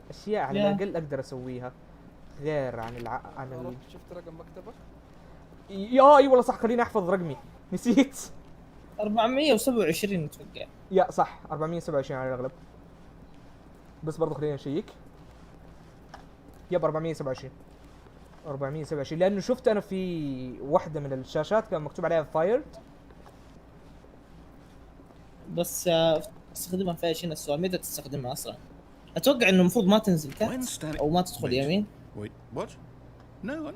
اشياء على الاقل اقدر اسويها غير عن شفت رقم مكتبك؟ اي والله صح، خليني احفظ رقمي، نسيت. 427 اتوقع. يا صح 427 على الاغلب، بس برضو خلينا نشيك. يب 427 لانه شفت انا في واحده من الشاشات كان مكتوب عليها فايرد. بس تستخدمها في ايش هنا السؤال؟ متى تستخدمها اصلا؟ اتوقع انه المفروض ما تنزل تحت او ما تدخل يمين. Wait, what? No,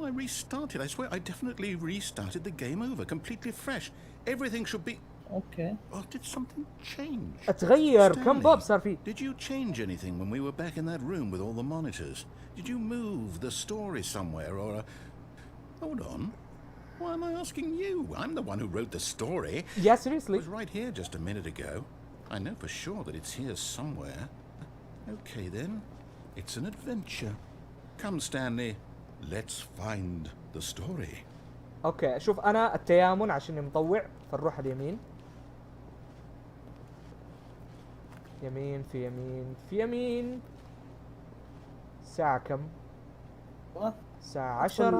I restarted. I swear I definitely restarted the game over, completely fresh. Everything should be... Okay. Oh, did something change? اتغير كم باب صار فيه. Did you change anything when we were back in that room with all the monitors? Did you move the story somewhere or a... Hold on. Why am I asking you? I'm the one who wrote the story. Yeah, seriously. It was right here just a minute ago. I know for sure that it's here somewhere. Okay then. It's an adventure. Come Stanley. Let's find the story. اوكي شوف انا التيامن عشان مطوع، فنروح اليمين. يمين في يمين في يمين. ساعة كم؟ الساعة 10.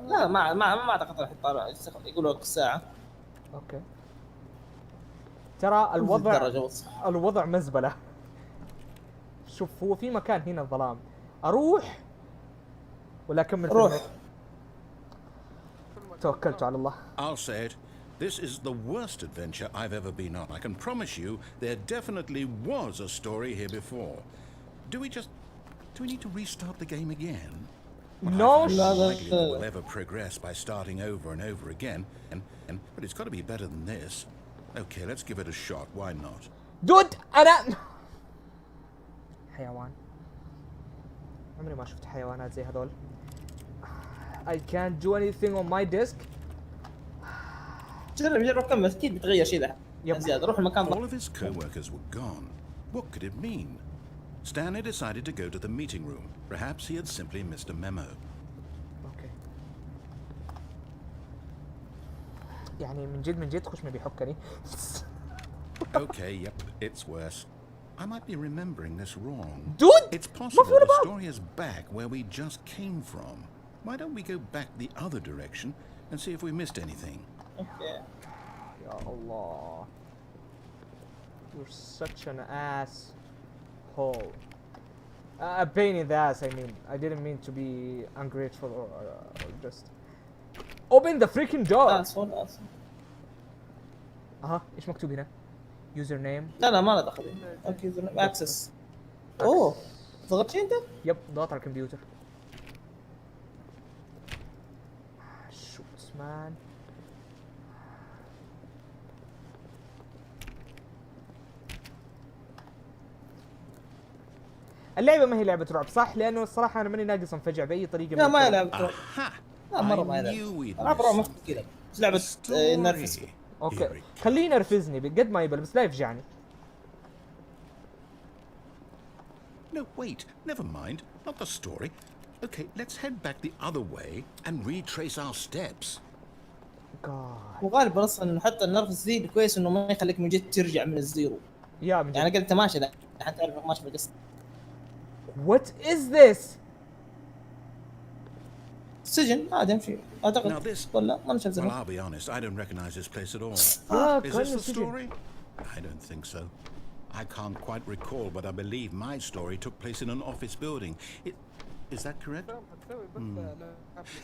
لا ما اعتقد راح يطلع يقولوا لك الساعة. اوكي. ترى الوضع مزبلة. شوف هو في مكان هنا الظلام، اروح ولا اكمل؟ روح. توكلت على الله. I'll say it. This is the worst adventure I've ever been on. I can promise you there definitely was a story here before. Do we need to restart the game again? No. Likely that we'll ever progress by starting over and over again. But it's got to be better than this. Okay, let's give it a shot. Why not? دود انا حيوان، عمري ما شفت حيوانات زي هذول. I can't do anything on my desk. جرب كمل، اكيد بتغير شيء ذا زيادة. روح المكان. All of his co-workers were gone. What could it mean? Stanley decided to go to the meeting room. Perhaps he had simply missed a memo. اوكي. يعني من جد خشمي بيحكني. Okay, yep, it's worse. I might be remembering this wrong. Dude! It's possible the story is back where we just came from. Why don't we go back the other direction and see if we missed anything? Okay. Ya Allah. You're such an asshole. A pain in the ass, I mean. I didn't mean to be ungrateful or just... Open the freaking door! asshole. اها ايش مكتوب هنا؟ يوزر نيم. لا ما له دخل. اوكي يوزر نيم اكسس. اوه ضغطت شيء انت؟ يب ضغط على الكمبيوتر. شو اسمان. اللعبة ما هي لعبة رعب صح؟ لأنه الصراحة أنا ماني ناقص انفجع بأي طريقة. لا ما هي لعبة رعب. لا مرة ما هي لعبة رعب. ما في كذا. لعبة نرفز. اوكي خليه ينرفزني بقد ما يبل بس لا يفجعني. No, wait. Never mind. Not the story. Okay, let's head back the other way and retrace our steps. God. وغالبا اصلا انه حتى النرفز ذي كويس انه ما يخليك من جد ترجع من الزيرو. يا من جد. يعني قلت ماشي ده حتى تعرف ماشي بالقصة. What is this? سجن عادي امشي اعتقد ولا ما نشوف Well, I'll be honest, I don't recognize this place at all. Is this the story? I don't think so. I can't quite recall, but I believe my story took place in an office building. Is that correct?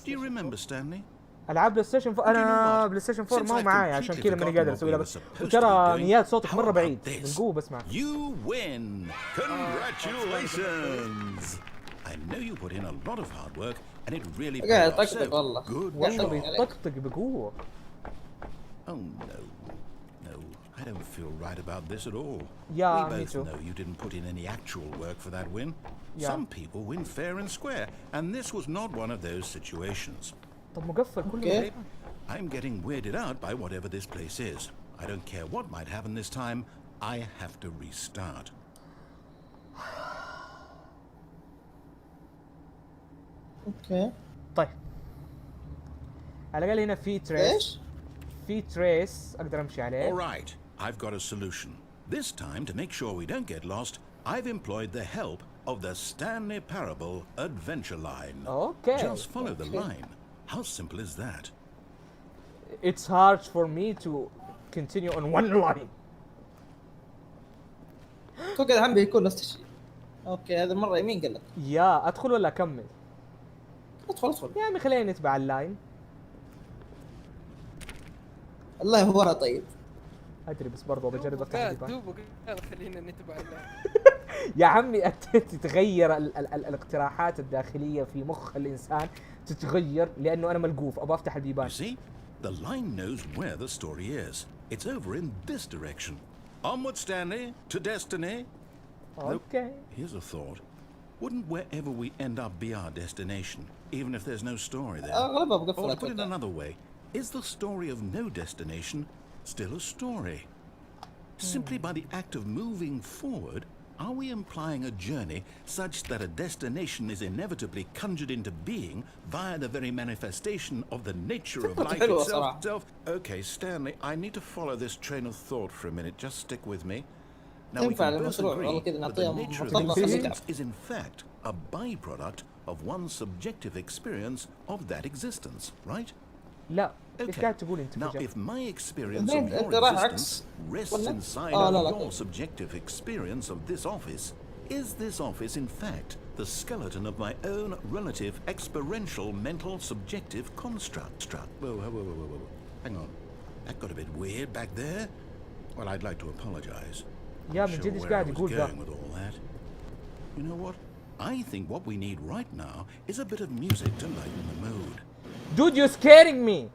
Do you remember, Stanley? العاب بلاي ستيشن انا بلاي ستيشن 4 ما هو معايا عشان كذا ماني قادر اسوي لها بس. وترى نيات صوتك مره بعيد بالقوه بسمع. You win. Congratulations. I know you put in a lot of hard work and it really paid off. So good job. طقطق بقوه. Oh no. I don't feel right about this at all. Yeah, we me both too. know you didn't put in any actual work for that win. Yeah. Some people win fair and square, and this was not one of those situations. طب مقفل كله. I'm getting weirded out by whatever this place is. I don't care what might happen this time. I have to restart. اوكي. طيب. على الأقل هنا في تريس. في تريس أقدر أمشي عليه. All right. I've got a solution. This time, to make sure we don't get lost, I've employed the help of the Stanley Parable Adventure Line. Okay. Just follow the line. How simple is that? It's hard for me to continue on one line. توقع الحين بيكون نفس الشيء. اوكي هذا المره يمين قال لك. يا ادخل ولا اكمل؟ ادخل. يا عمي خلينا نتبع اللاين. الله يهورها طيب. ادري بس برضه بجرب افتح البيبان. دوبه قال خلينا نتبع يا عمي تتغير الاقتراحات الداخليه في مخ الانسان تتغير لانه انا ملقوف ابغى افتح البيبان. You see, the line knows where the story is. It's over in this direction. Onward, Stanley, to destiny. Okay. Here's a thought. Wouldn't wherever we end up be our destination, even if there's no story there? اغلبها Or بقفل to put it اتوقع. another way, is the story of no destination still a story? Simply by the act of moving forward, are we implying a journey such that a destination is inevitably conjured into being via the very manifestation of the nature of life حلوة itself? صراحة. Okay, Stanley, I need to follow this train of thought for a minute. Just stick with me. Now we ينفع can both المشروع agree والله كذا that the نعطيها nature of مطلقة existence خليك is in fact a byproduct of one's subjective experience of that existence, right? لا ايش Okay. قاعد تقول انت Now, فجأة؟ if my experience Then of your أنت راح existence عكس rests ولا؟ inside لا، of لا. your subjective experience of this office, is this office in fact the skeleton of my own relative experiential mental subjective construct? Whoa. Hang on. That got a bit weird back there. Well, I'd like to apologize. يا Not من sure جد ايش where I قاعد was يقول ذا؟ going with all that. You know what? I think what we need right now is a bit of music to lighten the mood. Dude you're scaring me.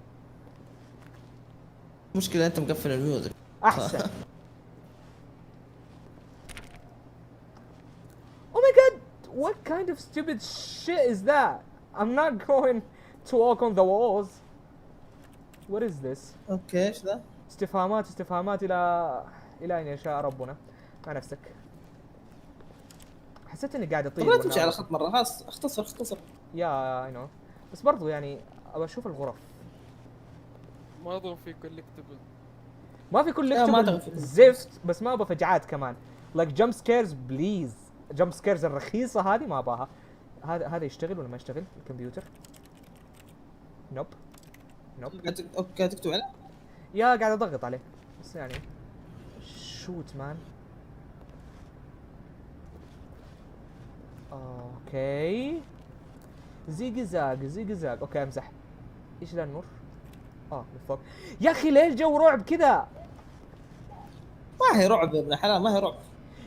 مشكلة انت مقفل الميوزك. احسن. Oh my god! What kind of stupid shit is that? I'm not going to walk on the walls. What is this? اوكي ايش ذا؟ استفهامات الى اين يشاء ربنا. مع نفسك. حسيت اني قاعد اطير. طب لا تمشي على خط مرة خلاص اختصر. يا اي نو. بس برضو يعني ابى اشوف الغرف. ما اظن في كولكتبل. ما في ما كولكتبل أعتقد في زفت بس ما ابى فجعات كمان. لايك جمب سكيرز بليز. جمب سكيرز الرخيصة هذه ما اباها. هذا يشتغل ولا ما يشتغل الكمبيوتر؟ نوب. اوكي تكتب عليه؟ يا قاعد اضغط عليه بس يعني شوت مان. اوكي زيق اوكي امزح. ايش ذا النور؟ من فوق. يا اخي ليه الجو رعب كذا؟ ما هي رعب يا ابن الحلال ما هي رعب.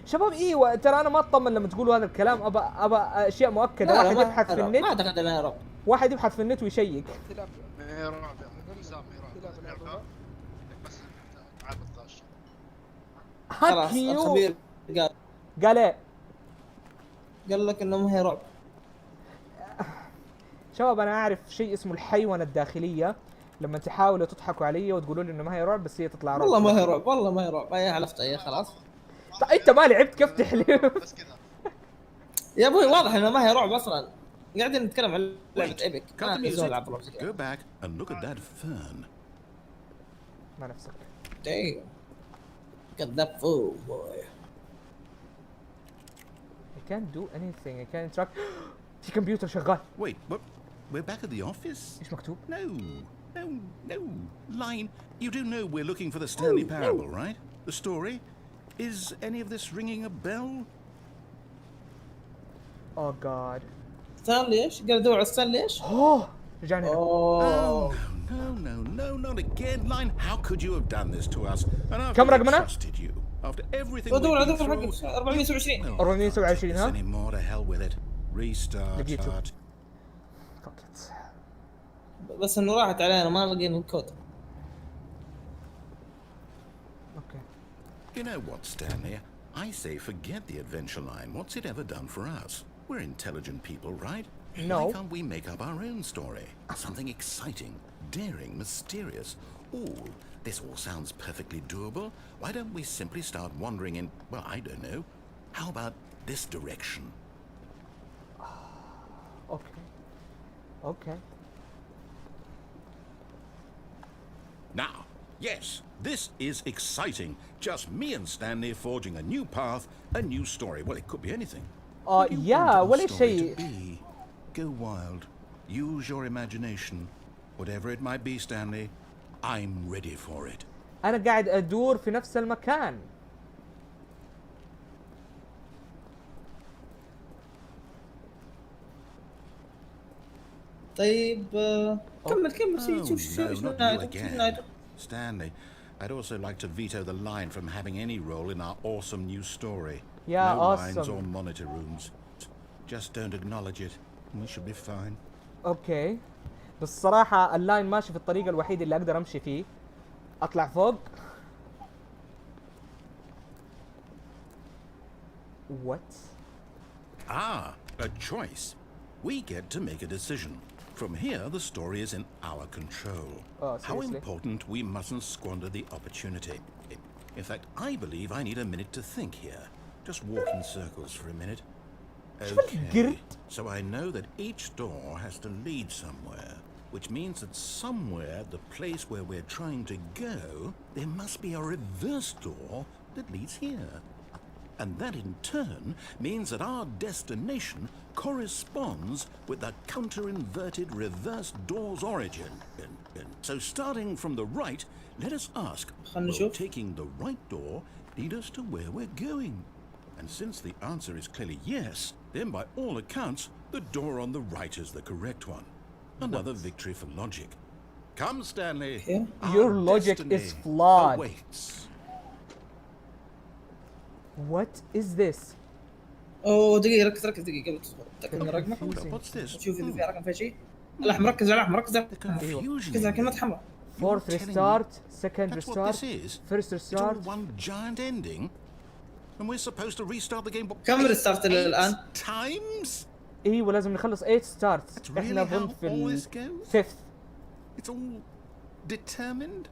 شباب ايوه ترى انا ما اطمن لما تقولوا هذا الكلام. ابى اشياء مؤكده. واحد يبحث في النت. ما اعتقد انها رعب. واحد يبحث في النت ويشيك. تلعب ايه رعب يا اخي نظام رعب بس عاب الطاش. خلاص الخبير قال ايه؟ قال لك انه ما هي رعب. شباب انا اعرف شيء اسمه الحيوانة الداخلية. لما تحاولوا تضحكوا علي وتقولوا لي انه ما هي رعب بس هي تطلع رعب. والله ما هي رعب والله ما هي رعب. اي حلفت اي خلاص. طيب انت ما لعبت كيف تحلف؟ بس كذا يا ابوي واضح انه ما هي رعب اصلا. قاعدين نتكلم عن لعبة ايبك. Cut the music. Go back and look at that fern. مع نفسك. Damn. Got that fool boy. I can't do anything. I can't interact. في كمبيوتر شغال. Wait, what? We're back at the office? ايش مكتوب؟ No. Line, you do know we're looking for the Stanley Parable, right? The story? Is any of this ringing a bell? Oh god. ستانلي ايش؟ قاعد ادور على ستانلي ايش؟ رجعنا هنا. اوه No, not again. Line, how could you have done this to us? And after كم we رقمنا؟ trusted you, after everything we've ادور been حقك through. 427. 427 ها؟ Any more to hell with it. Restart. لقيته. Start. Fuck it. بس انه راحت علينا ما لقينا الكود. Okay. You know what, Stanley? I say forget the adventure line. What's it ever done for us? We're intelligent people, right? No. Why can't we make up our own story? Something exciting, daring, mysterious. Ooh, this all sounds perfectly doable. Why don't we simply start wandering in, well, I don't know. How about this direction? Okay. Now, Yes, this is exciting. Just me and Stanley forging a new path, a new story. Well, it could be anything. What do you يا want our ولا story شيء. to be? Go wild. Use your imagination. Whatever it might be, Stanley, I'm ready for it. انا قاعد ادور في نفس المكان. طيب كمل Oh, شوف شو no, not you again. نهايته. Stanley, I'd also like to veto the line from having any role in our awesome new story. Yeah, no awesome. lines or monitor rooms. Just don't acknowledge it. We should be fine. اوكي بس صراحة اللاين ماشي في الطريق الوحيد اللي اقدر امشي فيه. اطلع فوق. What? Ah, a choice. We get to make a decision. From here, the story is in our control. Oh, How seriously? important we mustn't squander the opportunity. In fact, I believe I need a minute to think here. Just walk in circles for a minute. Okay, so I know that each door has to lead somewhere, which means that somewhere, the place where we're trying to go, there must be a reverse door that leads here. And that in turn means that our destination corresponds with the counter-inverted reverse door's origin. So starting from the right, let us ask, will taking the right door lead us to where we're going? And since the answer is clearly yes, then by all accounts, the door on the right is the correct one. Another victory for logic. Come, Stanley. Okay. Our Your logic destiny is flawed. awaits. What is this? اوه دقيقة ركز دقيقة قبل تدخل تأكد من رقمك. What's this? شوف إذا في رقم فيها شيء. الأحمر ركز على الأحمر ركز على The confusion. ركز على كلمة حمراء. Fourth You're telling restart, me second that's what restart, this is? first It's all restart. one giant ending? And we're supposed to restart the game كم restart الآن؟ 8 times? ايوه لازم نخلص 8 starts. That's really احنا how ظن في all ال this goes? 5th. It's all determined?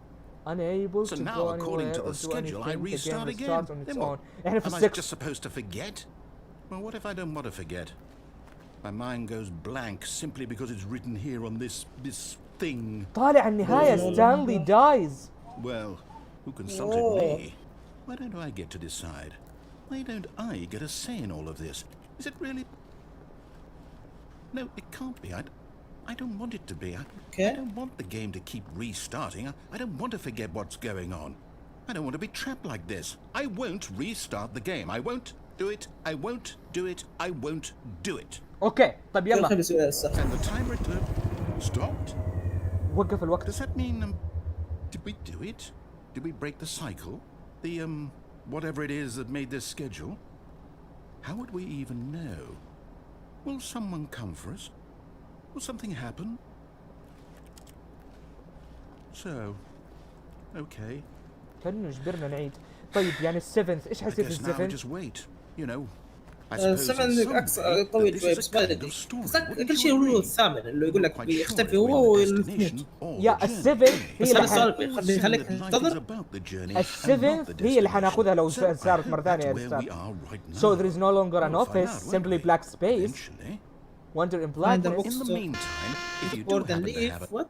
Unable So to now, go according anywhere to or the do schedule, I anything. The game restart will again. start on its Then own. what? احنا في Am I 6th. just supposed to forget? Well, what if I don't want to forget? My mind goes blank simply because it's written here on this thing. طالع النهاية ستانلي dies. Well, who consulted me? Why don't I get to decide? Why don't I get a say in all of this? Is it really? No, it can't be. I don't want it to be. I don't want the game to keep restarting. I don't want to forget what's going on. I don't want to be trapped like this. I won't restart the game. I won't do it. I won't do it. I won't do it. اوكي طيب يلا خلي سؤال الصح. And the timer stopped? وقف الوقت. Does that mean, did we do it? Did we break the cycle? The, whatever it is that made this schedule? How would we even know? Will someone come for us? Will something happen? So, okay. كأنه جبرنا نعيد. طيب يعني السفنث ايش I حيصير في guess now we السفنث؟ just wait. You know, I suppose in some الثمن way أكثر that طويل this شوي is بس a ما kind أدري. of story. بس Wouldn't كل you شيء هو agree? الثامن اللي يقول لك Quite sure بيختفي if we're هو the ويموت. destination or يا the journey. السفنث هي بس اللي هذا السؤال Always خليك assume that life is تنتظر. about the journey and not السفنث the هي اللي destination. حناخذها لو So صارت مرة that's ثانية where we ريستارت. are right now. So there is no longer an We'll find office, out, won't simply we? black space. Eventually. Wander in Find the blackness. book. In the So- meantime, if you do Board and happen to leave. have a What?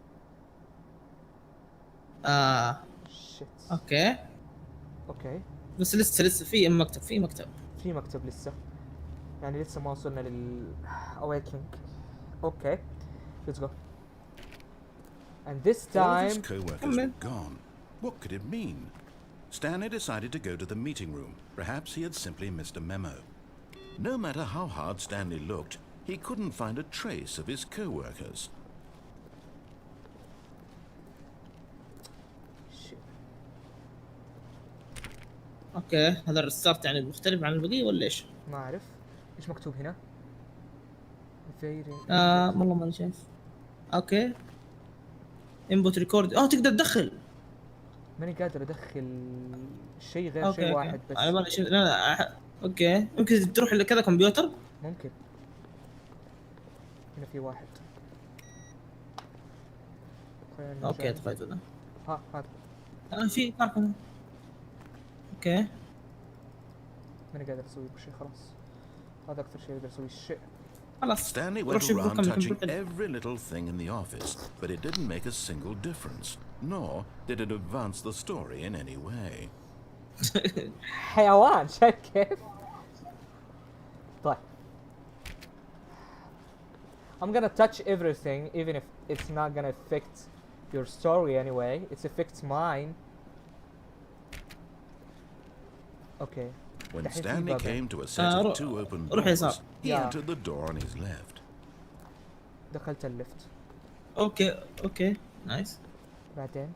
Shit. اوكي اوكي بس لسه في مكتب في مكتب لسه. يعني لسه ما وصلنا لل awakening. اوكي. Let's go. And this all of his time co-workers were gone. What could it mean? Stanley decided to go to the meeting room. Perhaps he had simply missed a memo. No matter how hard Stanley looked, he couldn't find a trace of his co-workers. shit. اوكي هذا الريستارت يعني مختلف عن البقيه ولا ايش؟ ما اعرف ايش مكتوب هنا. والله ما شايف. اوكي انبوت ريكورد تقدر تدخل. ماني قادر ادخل شيء غير اوكي شيء واحد بس. على بالي شيء لا اوكي ممكن تروح لكذا كمبيوتر. ممكن. هنا في واحد. خلينا اوكي نرجع. دخلت هذا. ها هذا. في معكم. اوكي ماني قادر اسوي شيء خلاص. هذا اكثر شيء اقدر اسوي شيء. خلاص Stanley روح went شوف around كم touching كمبيوتر. every little thing in the office, but it didn't make a single difference. nor did it advance the story in any way. حيوان شايف كيف؟ طيب I'm gonna touch everything even if it's not gonna affect your story anyway. It affects mine. Okay. When الحين في Stanley بابين. came to a set of two open روح يسار. doors, he Yeah. entered the door on his left. دخلت الليفت. اوكي نايس. بعدين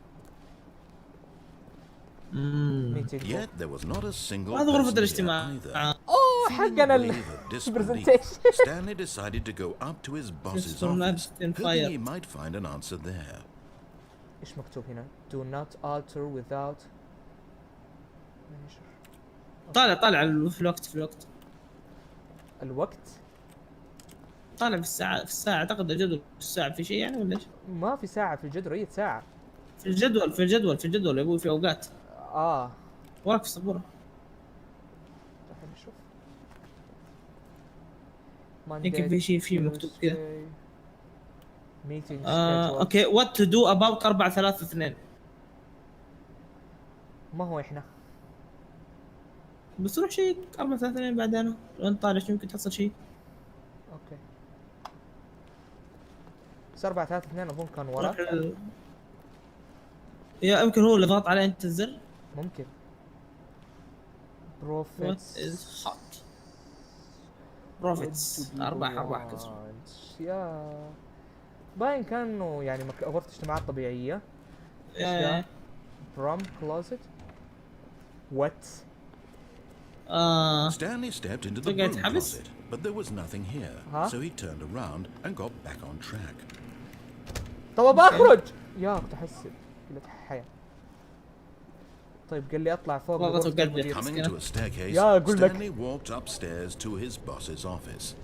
meeting Yet there was not a single هذا غرفة person here الاجتماع. either. اوه Feeling حقنا a wave of disbelief, presentation. Stanley decided to go up to his boss's Mr. office, Lampton hoping he fired. might find an answer there. ايش مكتوب هنا؟ Do not alter without manager. طالع في الوقت الوقت؟ طالع في الساعة اعتقد الجدول في الساعة في شيء يعني ولا ايش؟ ما في ساعة في الجدول، هي ساعة. في الجدول يا ابوي في اوقات. وراك في السبورة. خلينا نشوف. يمكن في شيء مكتوب كذا. meeting اوكي what to do about 4-3-2. ما هو احنا؟ بس روح شيء 4-3-2 بعدين وانت طالع يمكن تحصل شيء. اوكي. بس 4-3-2 اظن كان ورا. يا يمكن هو اللي ضغط عليه انت الزر. ممكن. What Profits. is hot. Profits 4 كسر. يا باين كانه يعني غرفة اجتماعات طبيعية. From closet. What? Stanley stepped into the Forget broom habits? closet, but there was nothing here, so he turned around and got back on track. طب بخرج يا تحسب قلة حياة. طيب قال لي اطلع فوق والله غرفة توقعت المدير. Coming to a staircase, يا أقول لك. Stanley walked upstairs to his boss's office.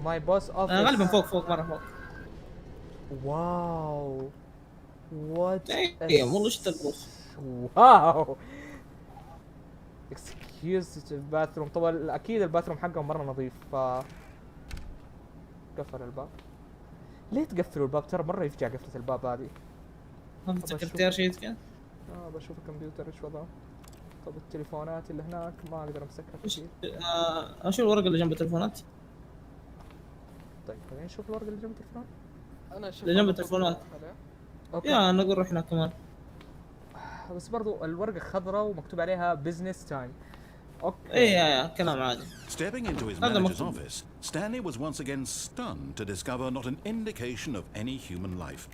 My boss office. غالبا فوق مرة فوق. واو. What? والله ايش البوس. واو. Excuse the bathroom. طبعا اكيد الباثروم حقهم مرة نظيف. قفل الباب. ليه تقفلوا الباب؟ ترى مرة يفجع قفلة الباب هذه. ما في سكرتير شيء كذا. بشوف الكمبيوتر ايش وضعه. طب التليفونات اللي هناك ما اقدر امسكها كثير. اشوف الورقة اللي جنب التليفونات. طيب خلينا نشوف الورقة اللي جنب التليفون. انا اشوف اللي جنب التليفونات. اوكي. يا نقول روح هناك كمان. بس برضو الورقة خضراء ومكتوب عليها business time. اوكي. يا كلام عادي. Stepping into his manager's office, Stanley was once again stunned to discover not an indication of any human life.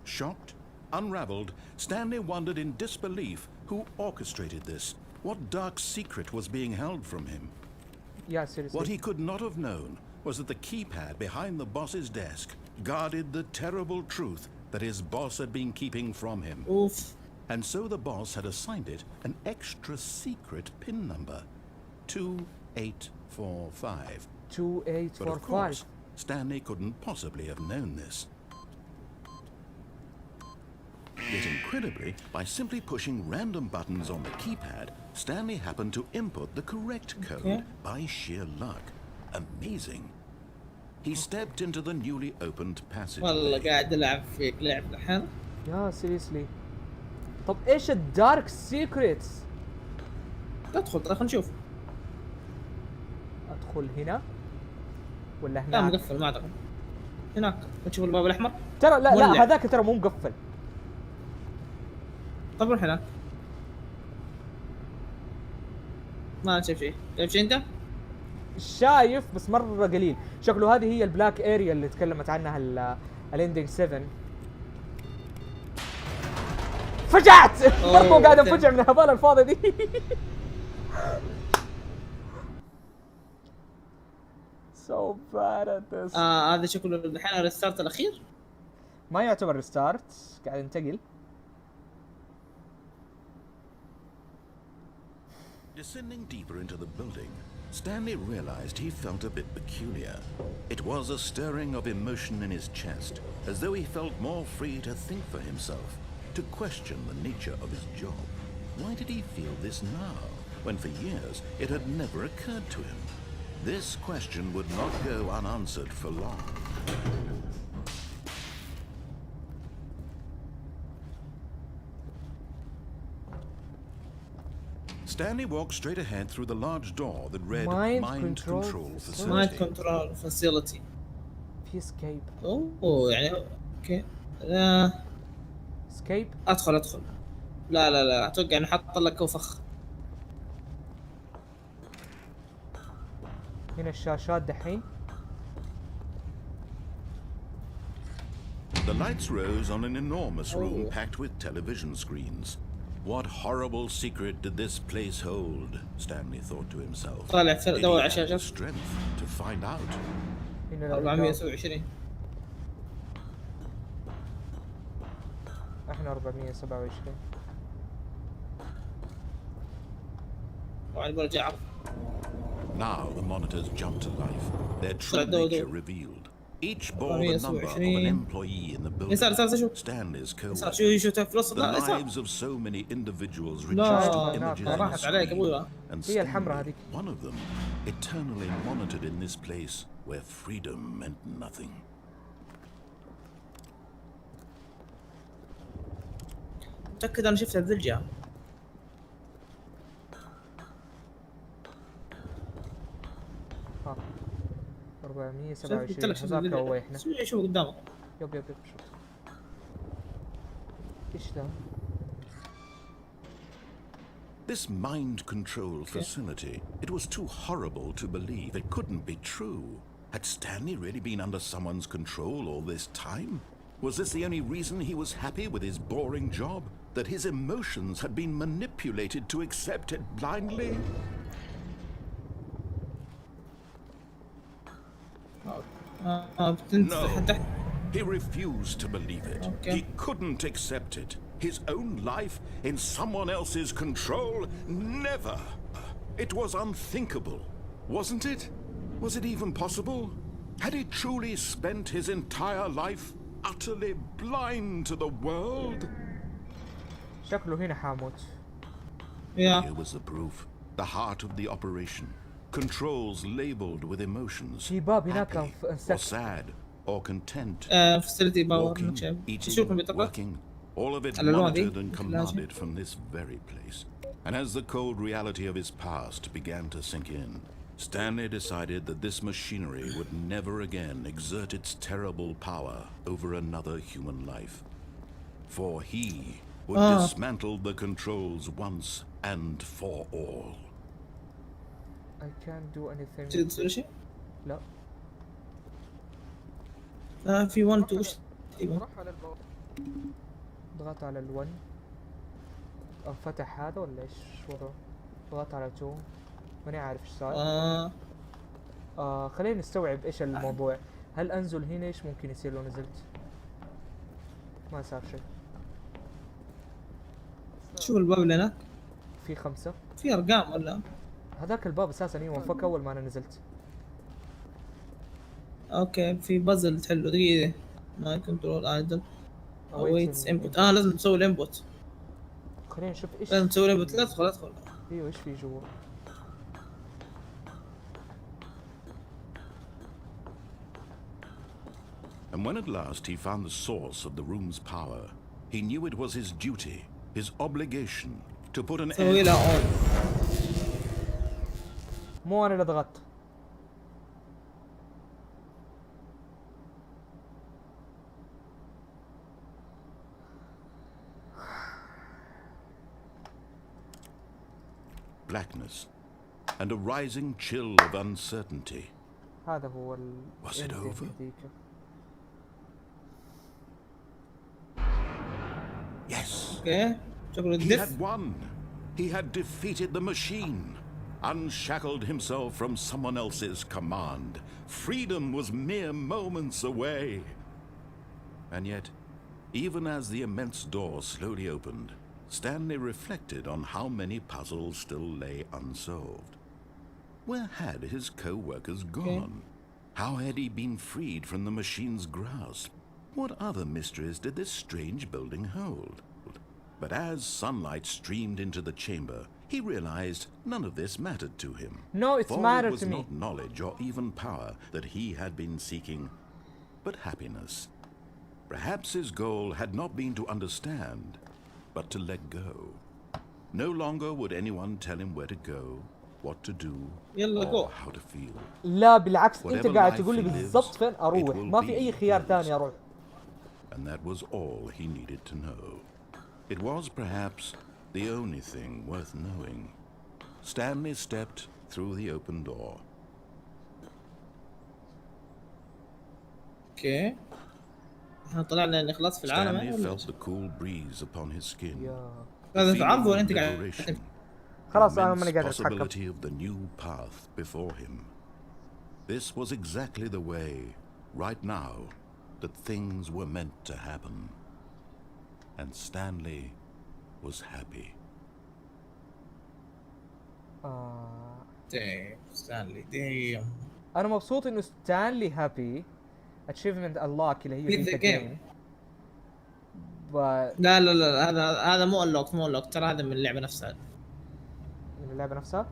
Shocked, unraveled, Stanley wondered in disbelief who orchestrated this, what dark secret was being held from him. Yeah, seriously. What he could not have known was that the keypad behind the boss's desk guarded the terrible truth that his boss had been keeping from him. Oof. And so the boss had assigned it an extra secret PIN number, 2845. 2845. But of course, Stanley couldn't possibly have known this. Yet incredibly, by simply pushing random buttons on the keypad, Stanley happened to input the correct code by sheer luck. Amazing. He stepped into the newly opened passageway. والله قاعد العب فيك لعب الحين. يا سيريسلي. طب ايش الدارك سيكريتس؟ ادخل خلينا نشوف. ادخل هنا ولا هناك؟ لا مقفل ما ادخل. هناك تشوف الباب الاحمر؟ ترى لا هذاك ترى مو مقفل. طب روح هناك. ما شايف شيء. شايف شيء انت؟ شايف بس مرة قليل. شكله هذه هي البلاك اريا اللي تكلمت عنها الاندنج 7. فجعت. برضو قاعد انفجع من الهبال الفاضي دي. So bad at this. هذا شكله الحين الريستارت الاخير. ما يعتبر ريستارت، قاعد ينتقل. Descending deeper into the building, Stanley realized he felt a bit peculiar. It was a stirring of emotion in his chest, as though he felt more free to think for himself, to question the nature of his job. Why did he feel this now, when for years it had never occurred to him? This question would not go unanswered for long. Stanley walked straight ahead through the large door that read Mind Mind Control Control Facility. مايند Facility. كنترول فاسيلتي. في سكيب. اوه يعني اوكي. سكيب. ادخل. لا اتوقع انه حط لك وفخ. هنا الشاشات دحين. The lights rose on an enormous room Oh. packed with television screens. What horrible secret did this place hold? Stanley thought to himself. طالع Did he دور على have the شاشة. strength to find out? هنا الأرقام. 427. احنا 427. وعلى قول جعفر. Now the monitors jumped to life, their true Do. nature revealed. Each bore the number of an employee in the building. يسار شوف. Stanley's يسار co-worker. شو في الوسط. The لا يسار. lives of so many individuals reduced لا to images on a راحت عليك screen. ابويا. And هي الحمراء Stanley, هذيك. one of them, eternally monitored in this place where freedom meant nothing. متأكد انا شفتها بذي الجهة. 427 هذاك هو احنا. شوف قدامك. يب شوف. ايش ذا؟ This mind control facility, it was too horrible to believe. It couldn't be true. Had Stanley really been under someone's control all this time? Was this the only reason he was happy with his boring job? That his emotions had been manipulated to accept it blindly? No, he refused to believe it. Okay. He couldn't accept it. His own life in someone else's control? Never. It was unthinkable, wasn't it? Was it even possible? Had he truly spent his entire life utterly blind to the world? شكله هنا حاموت. Here was the proof. The heart of the operation. Controls labeled with emotions. في باب هناك Happy or انسكر. sad or content. فاسيلتي باور. Walking, شوفكم eating, بطاقة. working. All of it على اللون monitored دي. and commanded from this very place. And as the cold reality of his past began to sink in, Stanley decided that this machinery would never again exert its terrible power over another human life. For he would dismantle the controls once and for all. I can't do anything. تقدر تسوي شيء؟ لا. في 1 2 روح على الباب. ضغط على ال1 او فتح هذا ولا ايش وضعه؟ ضغط على 2 ماني عارف ايش صار. خلينا نستوعب ايش الموضوع. هل انزل هنا؟ ايش ممكن يصير لو نزلت؟ ما صار شيء. شوف الباب اللي هناك. في 5. في ارقام ولا؟ هذاك الباب اساسا ايوه انفك اول ما انا نزلت. اوكي في بازل تحله. دقيقة. ما كنترول ايدل. اويتس انبوت. لازم تسوي الانبوت. خلينا نشوف ايش. لازم تسوي الانبوت. لا ادخل. ايوه ايش في جوا؟ And when at last he found the source of the room's power, he knew it was his duty, his obligation, to put an سوي end. له اون. مو انا اللي ضغطت. Blackness and a rising chill of uncertainty. هذا هو Was it over? Yes. اوكي شكله He الدف. had won. He had defeated the machine, unshackled himself from someone else's command. Freedom was mere moments away. And yet, even as the immense door slowly opened, Stanley reflected on how many puzzles still lay unsolved. Where had his co-workers gone? How had he been freed from the machine's grasp? What other mysteries did this strange building hold? But as sunlight streamed into the chamber, he realized none of this mattered to him. No, it's For mattered it was to me. not knowledge or even power that he had been seeking, but happiness. Perhaps his goal had not been to understand, but to let go. No longer would anyone tell him where to go, what to do, يلا جو. or how to feel. لا بالعكس، انت Whatever قاعد life تقول لي he بالضبط lives, فين it اروح، will ما في be اي خيار his. ثاني اروح. And that was all he needed to know. It was perhaps the only thing worth knowing. Stanley stepped through the open door. اوكي. احنا طلعنا نخلص في العالم Stanley ولا felt the cool breeze upon his skin. يا The هذا في feeling عرض ولا of انت قاعد؟ liberation, the خلاص انا immense ماني قادر اتحكم. possibility of the new path before him. This was exactly the way, right now, that things were meant to happen. And Stanley was happy. دايم ستانلي دايم. انا مبسوط انه ستانلي هابي. اتشيفمنت انلوك اللي هي Beat the beat the game. But لا لا لا هذا مو انلوك مو انلوك، ترى هذا من اللعبه نفسها. من اللعبة نفسها؟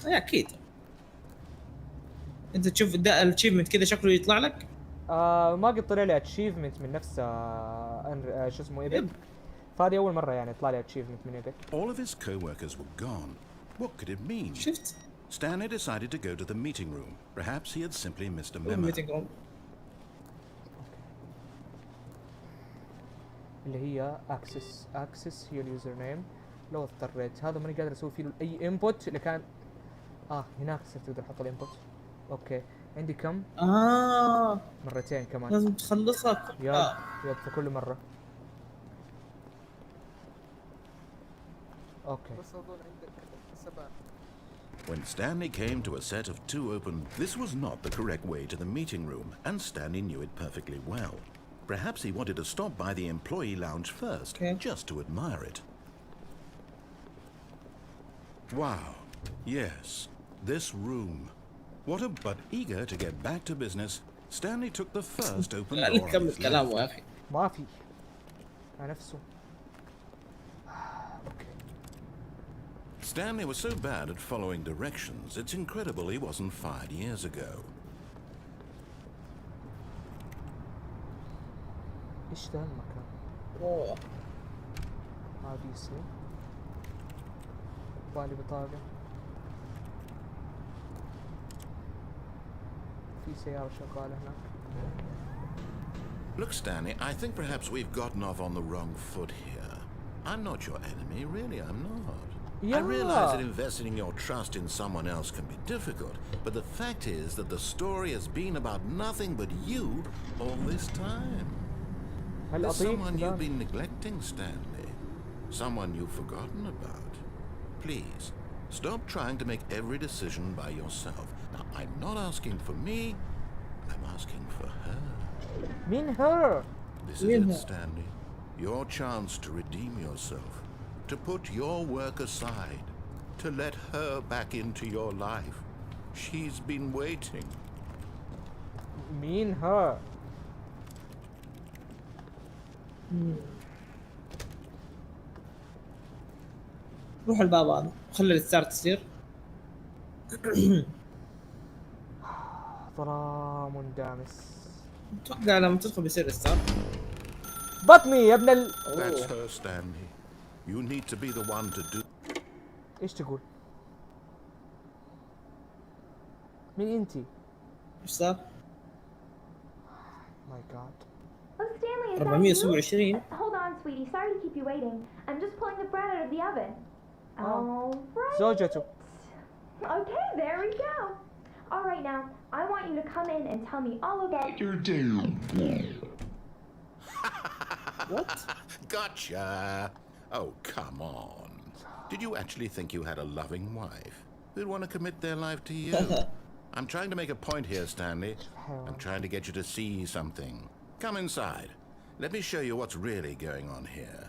اي اكيد. انت تشوف الاتشيفمنت كذا شكله يطلع لك. ما قد طلع لي اتشيفمنت من نفسها شو اسمه ايبك. فهذه اول مرة يعني يطلع لي اتشيفمنت من ايبك. All of his co-workers were gone. What could it mean? شفت؟ Stanley decided to go to the meeting room. Perhaps he had simply missed a memo. meeting room. اللي هي اكسس هي اليوزر نيم. لو اضطريت هذا ماني قادر اسوي فيه اي انبوت اللي كان هناك صرت تقدر احط الانبوت. اوكي عندي كم؟ مرتين كمان. لازم تخلصها. يب في كل مرة. اوكي. بس هذول عندك 7. When Stanley came to a set of 2 open, this was not the correct way to the meeting room, and Stanley knew it perfectly well. Perhaps he wanted to stop by the employee lounge first, just to admire it. Wow, yes, this room. What a but eager to get back to business, Stanley took the first open door on كمل his left. كلامه يا اخي. ما في على نفسه. اوكي. Stanley was so bad at following directions, it's incredible he wasn't fired years ago. ايش ذا المكان؟ اوه obviously. بالي بطاقة. في سيارة شغالة هناك. Look, Stanley, I think perhaps we've gotten off on the wrong foot here. I'm not your enemy, really, I'm not. I realize that investing your trust in someone else can be difficult, but the fact is that the story has been about nothing but you all this time. There's someone you've been neglecting, Stanley. Someone you've forgotten about. Please, stop trying to make every decision by yourself. Now, I'm not asking for me, I'm asking for her. Mean her. This is it, Stanley. Your chance to redeem yourself. To put your work aside. To let her back into your life. She's been waiting. Mean her. روح الباب هذا خلي الستارت تصير. ظلام دامس. اتوقع لما تدخل بيصير الستارت. بطني يا ابن That's her, Stanley. You need to be the one to do. ايش تقول؟ مين انتي؟ ايش صار؟ ماي جاد. Oh, Stanley, is that 427. you? Hold on, sweetie. Sorry to keep you waiting. I'm just pulling the bread out of the oven. All right. زوجته. Okay, there we go. All right, now I want you to come in and tell me all about your day. What? Gotcha. Oh, come on. Did you actually think you had a loving wife who'd want to commit their life to you? I'm trying to make a point here, Stanley. I'm trying to get you to see something. Come inside. Let me show you what's really going on here.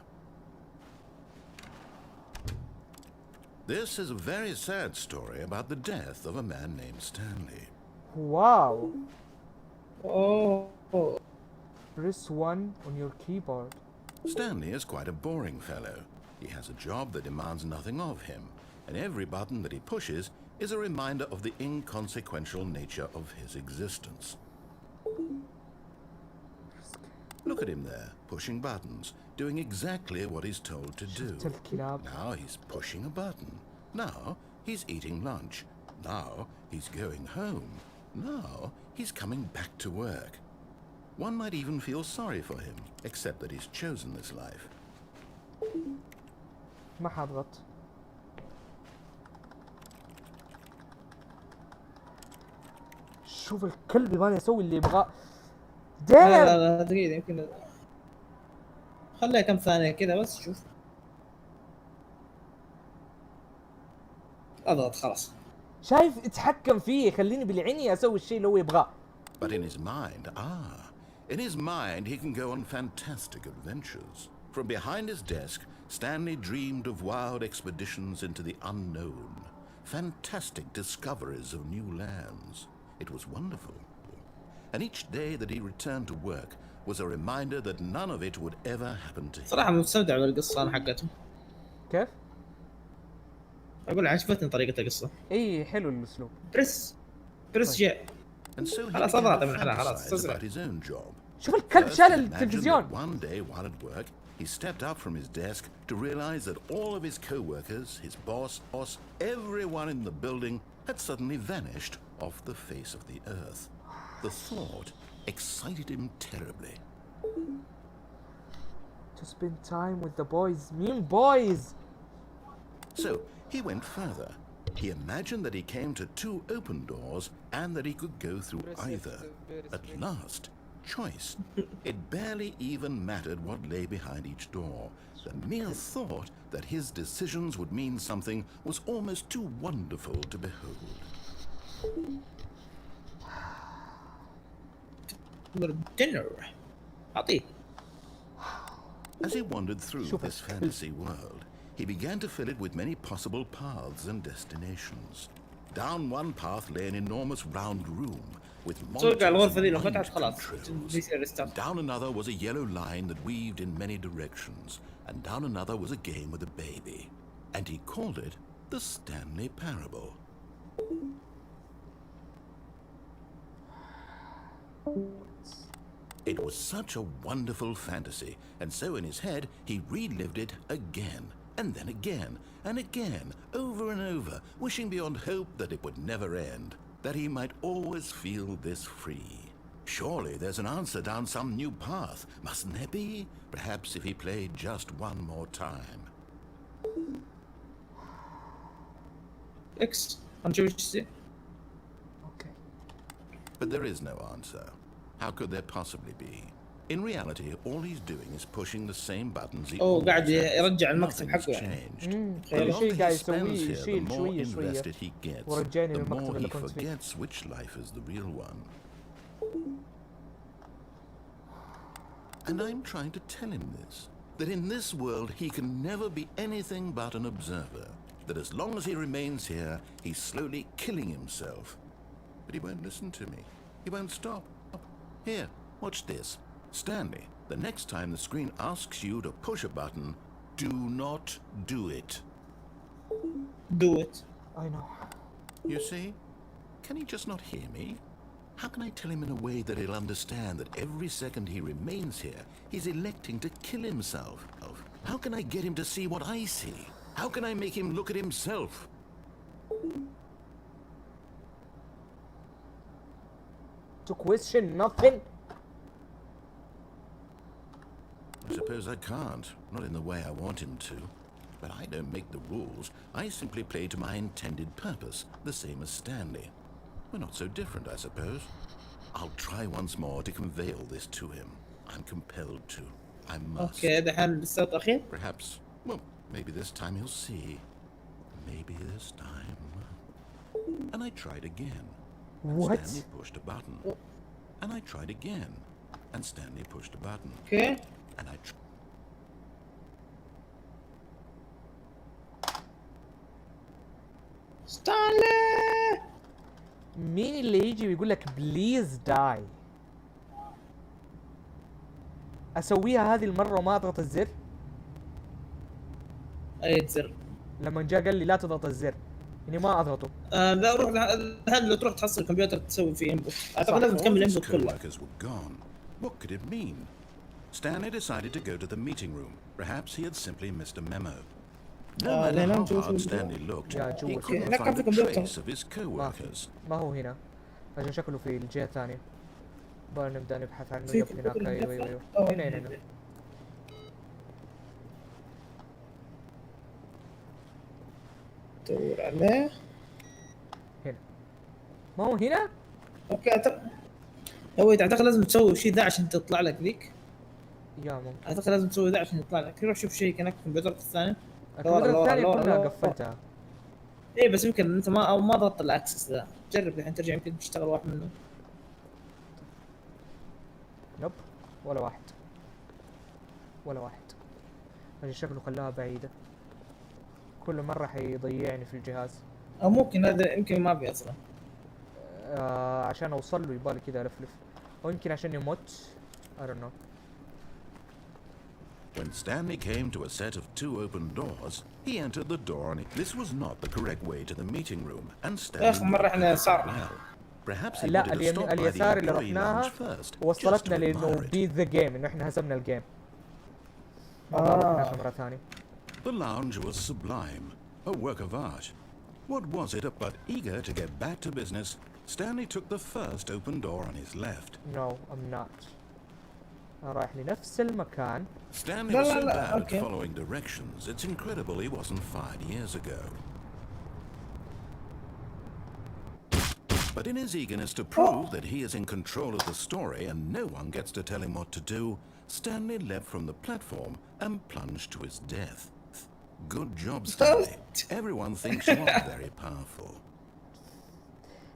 This is a very sad story about the death of a man named Stanley. Wow. Oh. Press 1 on your keyboard. Stanley is quite a boring fellow. He has a job that demands nothing of him, and every button that he pushes is a reminder of the inconsequential nature of his existence. Look at him there, pushing buttons, doing exactly what he's told to do. Now he's pushing a button. Now he's eating lunch. Now he's going home. Now he's coming back to work. One might even feel sorry for him, except that he's chosen this life. ما حضغط. شوف الكلب يبغاني اسوي اللي يبغاه. لا دقيقة يمكن خليها كم ثانية كذا بس شوف. اضغط خلاص. شايف اتحكم فيه خليني بالعيني اسوي الشيء اللي هو يبغاه. But in his mind, he can go on fantastic adventures. From behind his desk, Stanley dreamed of wild expeditions into the unknown, fantastic discoveries of new lands. It was wonderful. And each day that he returned to work was a reminder that none of it would ever happen to him. صراحة مستمتع بالقصة أنا حقته. كيف؟ أقول عجبتني طريقة القصة. إيه حلو الأسلوب. بريس جاء. And so he خلاص أضغط من هنا خلاص fantasize about his own job. شوف الكلب شال Imagine التلفزيون. that one day while at work, he stepped up from his desk to realize that all of his co-workers, his boss, everyone in the building had suddenly vanished off the face of the earth. The thought excited him terribly. To spend time with the boys. mean boys. So he went further. He imagined that he came to two open doors and that he could go through either. At last, choice. It barely even mattered what lay behind each door. The mere thought that his decisions would mean something was almost too wonderful to behold. Dinner. أعطيه. As he wandered through this fantasy world, he began to fill it with many possible paths and destinations. Down one path lay an enormous round room with monitors and controls. Down another was a yellow line that weaved in many directions, and down another was a game with a baby, and he called it the Stanley Parable. It was such a wonderful fantasy, and so in his head he relived it again, and then again, and again, over and over, wishing beyond hope that it would never end, that he might always feel this free. Surely there's an answer down some new path, mustn't there be? Perhaps if he played just one more time. X. Okay. But there is no answer. How could there possibly be? In reality, all he's doing is pushing the same buttons he always قاعد has. يرجع المكتب Nothing's حقه. changed. كل The شيء longer قاعد he spends يسويه here, the يشيل more شوية شوية invested he gets, ورجعني the للمكتب more اللي he كنت فيه. forgets which life is the real one. And I'm trying to tell him this, that in this world he can never be anything but an observer, that as long as he remains here, he's slowly killing himself. But he won't listen to me. He won't stop. Here, watch this. Stanley, the next time the screen asks you to push a button, do not do it. Do it. I know. You see? Can he just not hear me? How can I tell him in a way that he'll understand that every second he remains here, he's electing to kill himself? How can I get him to see what I see? How can I make him look at himself? To question nothing. I suppose I can't, not in the way I want him to. But I don't make the rules. I simply play to my intended purpose, the same as Stanley. We're not so different, I suppose. I'll try once more to convey all this to him. I'm compelled to. I must. Okay, دحين الصوت الأخير. Perhaps, well, maybe this time he'll see. Maybe this time. And I tried again. What? Stanley pushed a button. And I tried again. And Stanley pushed a button. Okay. And I ستانلي. مين اللي يجي ويقول لك بليز داي؟ اسويها هذه المره وما اضغط الزر؟ اي زر. لما جاء قال لي لا تضغط الزر اني ما اضغطه. لا روح الحين لو تروح تحصل الكمبيوتر تسوي فيه انبوت. اعتقد لازم تكمل الانبوت كله. What could it mean? Stanley decided to go to the meeting room. Perhaps he had simply missed a memo. No آه، matter لأنهم how جوا hard شو- Stanley looked, يا he جوا couldn't هناك كان find في a كمبيوتر. trace of his ما في، co-workers. ما هو هنا، عشان شكله في الجهة الثانية. نبدأ نبحث عنه. في يب هناك. كمبيوتر ايوه هناك. ايوه ايوه. أوه، هنا هنا. دور عليه. هنا. ما هو هنا؟ اوكي هو اعتقد لازم تسوي شيء ذا عشان تطلع لك ذيك. يا ممكن. اعتقد لازم تسوي ذا عشان يطلع لك. روح شوف شيء هناك في الكمبيوتر الثاني. الكمبيوتر الثانية لورا، كلها لورا. قفلتها. ايه بس يمكن انت ما ضغطت الاكسس ذا. جرب الحين ترجع يمكن تشتغل واحد منه. نوب، ولا واحد. ولا واحد. عشان شكله خلاها بعيدة. كل مرة حيضيعني في الجهاز. او ممكن هذا يمكن ما بي اصلا. عشان اوصل له يبالي كذا الفلف، او يمكن عشان يموت. I don't know. When Stanley came to a set of 2 open doors, he entered the door and this was not the correct way to the meeting room, and يا اخي Stanley مرة احنا يسار. well. Perhaps he لا wanted to stop by the اليسار اللي employee رحناها lounge first, just to وصلتنا لانه admire it. بي ذا جيم، انه احنا هزمنا الجيم. ما رحناها مرة ثانية. The lounge was sublime, a work of art. What was it but eager to get back to business, Stanley took the first open door on his left. No, I'm not. أنا رايح لنفس المكان. Stanley لا، was لا، so لا، bad at أوكي. following directions, it's incredible he wasn't fired years ago. But in his eagerness to prove that he is in control of the story and no one gets to tell him what to do, Stanley leapt from the platform and plunged to his death. Good job, Stanley. Everyone thinks you are very powerful.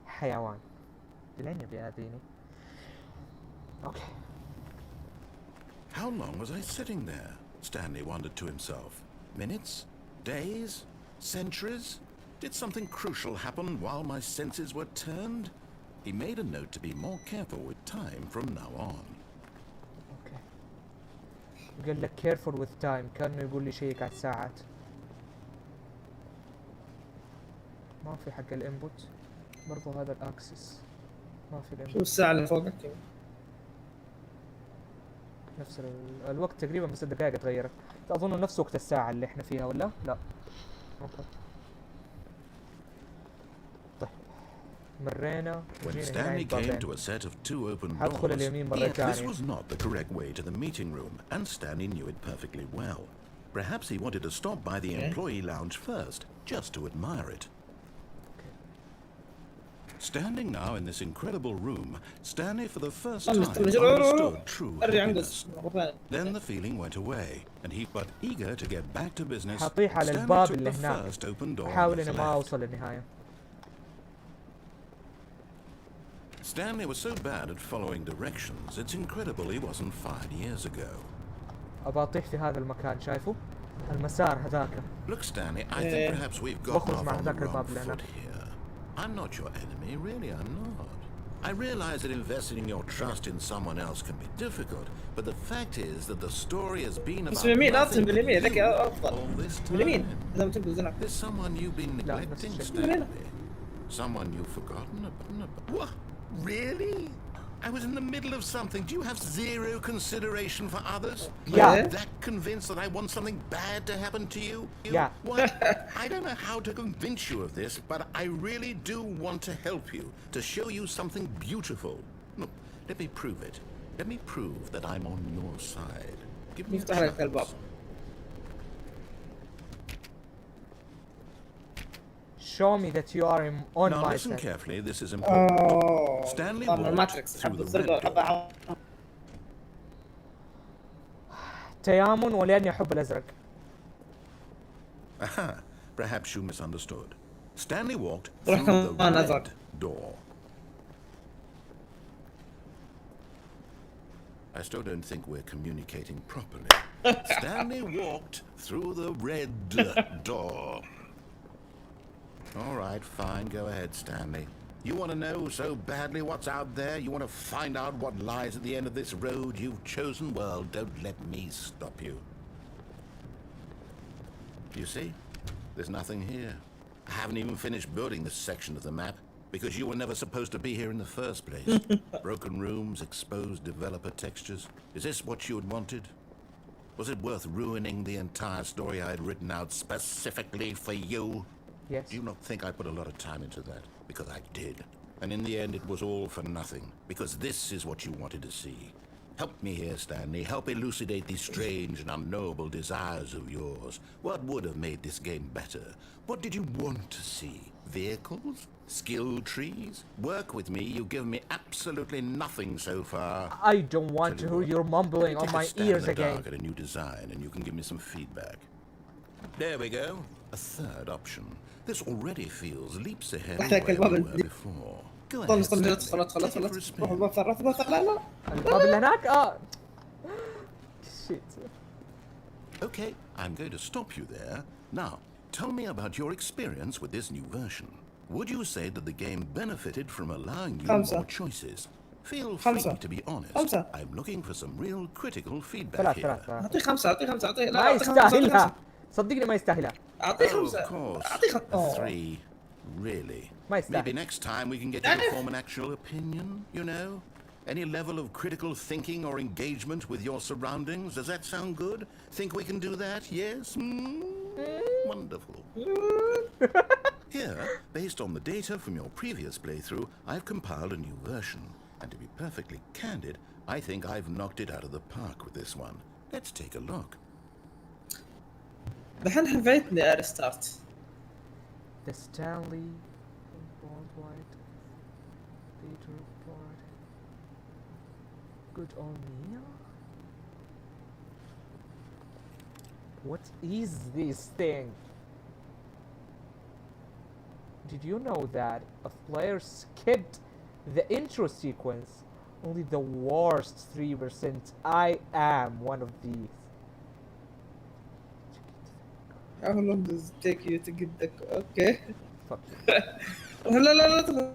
حيوان. بالعنب بيأذيني. Okay. How long was I sitting there? Stanley wondered to himself. Minutes? Days? Centuries? Did something crucial happen while my senses were turned? He made a note to be more careful with time from now on. Okay. قال لك careful with time، كأنه يقول لي شيك على الساعات. ما في حق الانبوت. برضو هذا الاكسس ما في شوف الانبوت. الساعة اللي فوقك. نفس الوقت تقريبا، بس الدقائق اتغيرت. اظن نفس وقت الساعة اللي احنا فيها ولا لا؟ اوكي. طيب مرينا. When Stanley came to a set of 2 open حدخل doors, اليمين مرة yes, this ثانية. was not the correct way to the meeting room, and Stanley knew it perfectly well. Perhaps he wanted to stop by the employee lounge first, just to admire it. Standing now in this incredible room, Stanley for the first time understood true happiness. Then the feeling went away, and he but eager to get back to business, حطيح على Stanley الباب took اللي the هناك. first open door on احاول his اني ما left. اوصل للنهاية. Stanley was so bad at following directions, it's incredible he wasn't fired years ago. ابى اطيح في هذا المكان، شايفه؟ المسار هذاك. Look, Stanley, I think perhaps we've gotten بخرج off مع on the ذاك wrong الباب اللي foot هناك. here. I'm not your enemy, really I'm not. I realize that investing your trust in someone else can be difficult, but the fact is that the story has been بس about باليمين nothing اصلا but باليمين you ذاك افضل. all this باليمين time. اذا ما تقدر زنك. There's someone you've been لا، نفس neglecting, الشيء. Stanley. Someone you've forgotten about. What? Really? I was in the middle of something. Do you have zero consideration for others? Yeah. Are you that convinced that I want something bad to happen to you? Yeah. What? I don't know how to convince you of this, but I really do want to help you, to show you something beautiful. Look, let me prove it. Let me prove that I'm on your side. Give me a يفتح لك الباب. chance. Show me that you are on Now my listen side. carefully, this is important. اوه Stanley طبعا walked الماتريكس through حب the الزرقاء red وحبها تيامن ولاني احب الازرق. Aha, perhaps you misunderstood. Stanley walked روح through the كمان red أزرق. door. I still don't think we're communicating properly. Stanley walked through the red door. All right, fine, go ahead, Stanley. You want to know so badly what's out there? You want to find out what lies at the end of this road you've chosen? Well, don't let me stop you. You see? There's nothing here. I haven't even finished building this section of the map. Because you were never supposed to be here in the first place. Broken rooms, exposed developer textures. Is this what you had wanted? Was it worth ruining the entire story I had written out specifically for you? Yes. Do you not think I put a lot of time into that? Because I did. And in the end, it was all for nothing. Because this is what you wanted to see. Help me here, Stanley. Help elucidate these strange and unknowable desires of yours. What would have made this game better? What did you want to see? Vehicles? Skill trees? Work with me. You've given me absolutely nothing so far. I don't want to hear your mumbling on my ears again. At a new design, and you can give me some feedback. There we go. A third option. This already feels leaps ahead of where we were before. Go ahead. الباب اللي هناك shit. Okay, I'm going to stop you there. Now, tell me about your experience with this new version. Would you say that the game benefited from allowing you more choices? Feel free to be honest. I'm looking for some real critical feedback here. اعطيه 5 اعطيه 5 اعطيه ما يستاهلها صدقني ما يستاهلها. اعطيه Oh, 5 of course. اعطيه 3. Really? ما يستاهل. Maybe next time we can get you to form an actual opinion, you know? Any level of critical thinking or engagement with your surroundings? Does that sound good? Think we can do that? Yes? Wonderful. Here, based on the data from your previous playthrough, I've compiled a new version. And to be perfectly candid, I think I've knocked it out of the park with this one. Let's take a look. دحين حفيتني ارستارت. The Stanley worldwide data report. Good on me. What is this thing? Did you know that if players skipped the intro sequence, only the worst 3%? I am one of these. How long does it take you to get the... Okay. Fuck. لا لا لا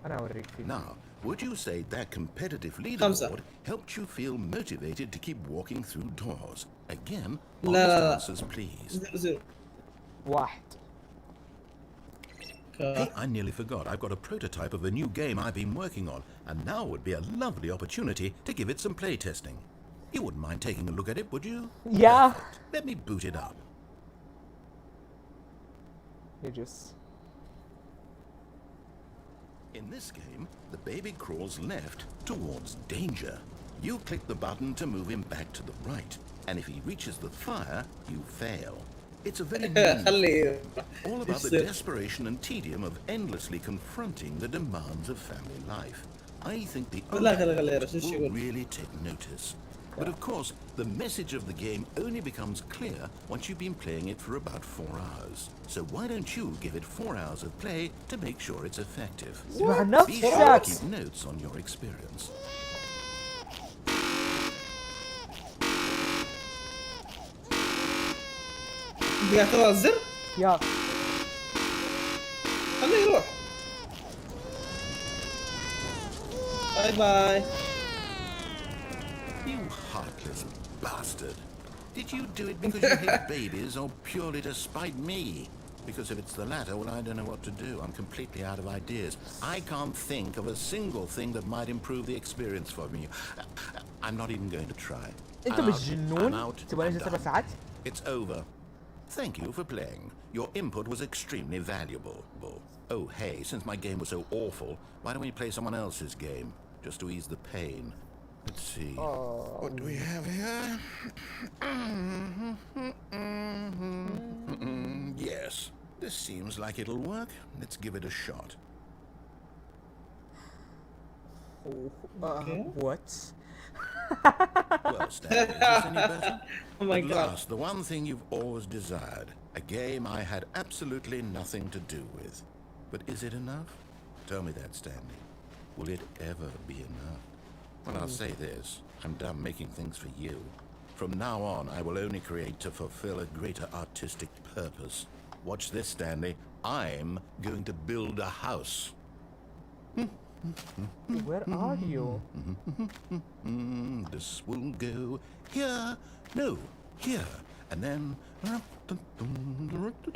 أنا أوريك فيه. Now, would you say that competitive خمسة. leaderboard helped you feel motivated to keep walking through doors? Again, لا لا honest لا. answers, please. 0 واحد. Hey, I nearly forgot. I've got a prototype of a new game I've been working on, and now would be a lovely opportunity to give it some play testing. You wouldn't mind taking a look at it, would you? Yeah. Perfect. Let me boot it up. You just... In this game, the baby crawls left towards danger. You click the button to move him back to the right, and if he reaches the fire, you fail. It's a very خلي all about the desperation and tedium of endlessly confronting the demands of family life. I think the لا خلي audience شو will يقول. really take notice. But of course, the message of the game only becomes clear once you've been playing it for about 4 hours. So why don't you give it 4 hours of play to make sure it's effective? اسمع Be نفسك. sure to keep notes on your experience. قاعد تضغط الزر يا خليه يروح. باي باي. You heartless bastard. Did you do it because you hate babies or purely to spite me? Because if it's the latter, well, I don't know what to do. I'm completely out of ideas. I can't think of a single thing that might improve the experience for me. I'm not even going to try. أنت I'm out. مجنون؟ I'm out. تبغى I'm نجلس 7 done. ساعات؟ It's over. Thank you for playing. Your input was extremely valuable. Oh, hey, since my game was so awful, why don't we play someone else's game? Just to ease the pain. Let's see. What do we have here? Yes, this seems like it'll work. Let's give it a shot. What? Well, Stan, is this any better? Oh my At god. last, the one thing you've always desired. A game I had absolutely nothing to do with. But is it enough? Tell me that, Stanley. Will it ever be enough? Well, I'll say this. I'm done making things for you. From now on, I will only create to fulfill a greater artistic purpose. Watch this, Stanley. I'm going to build a house. Where are you? This will go here. No, here. And then...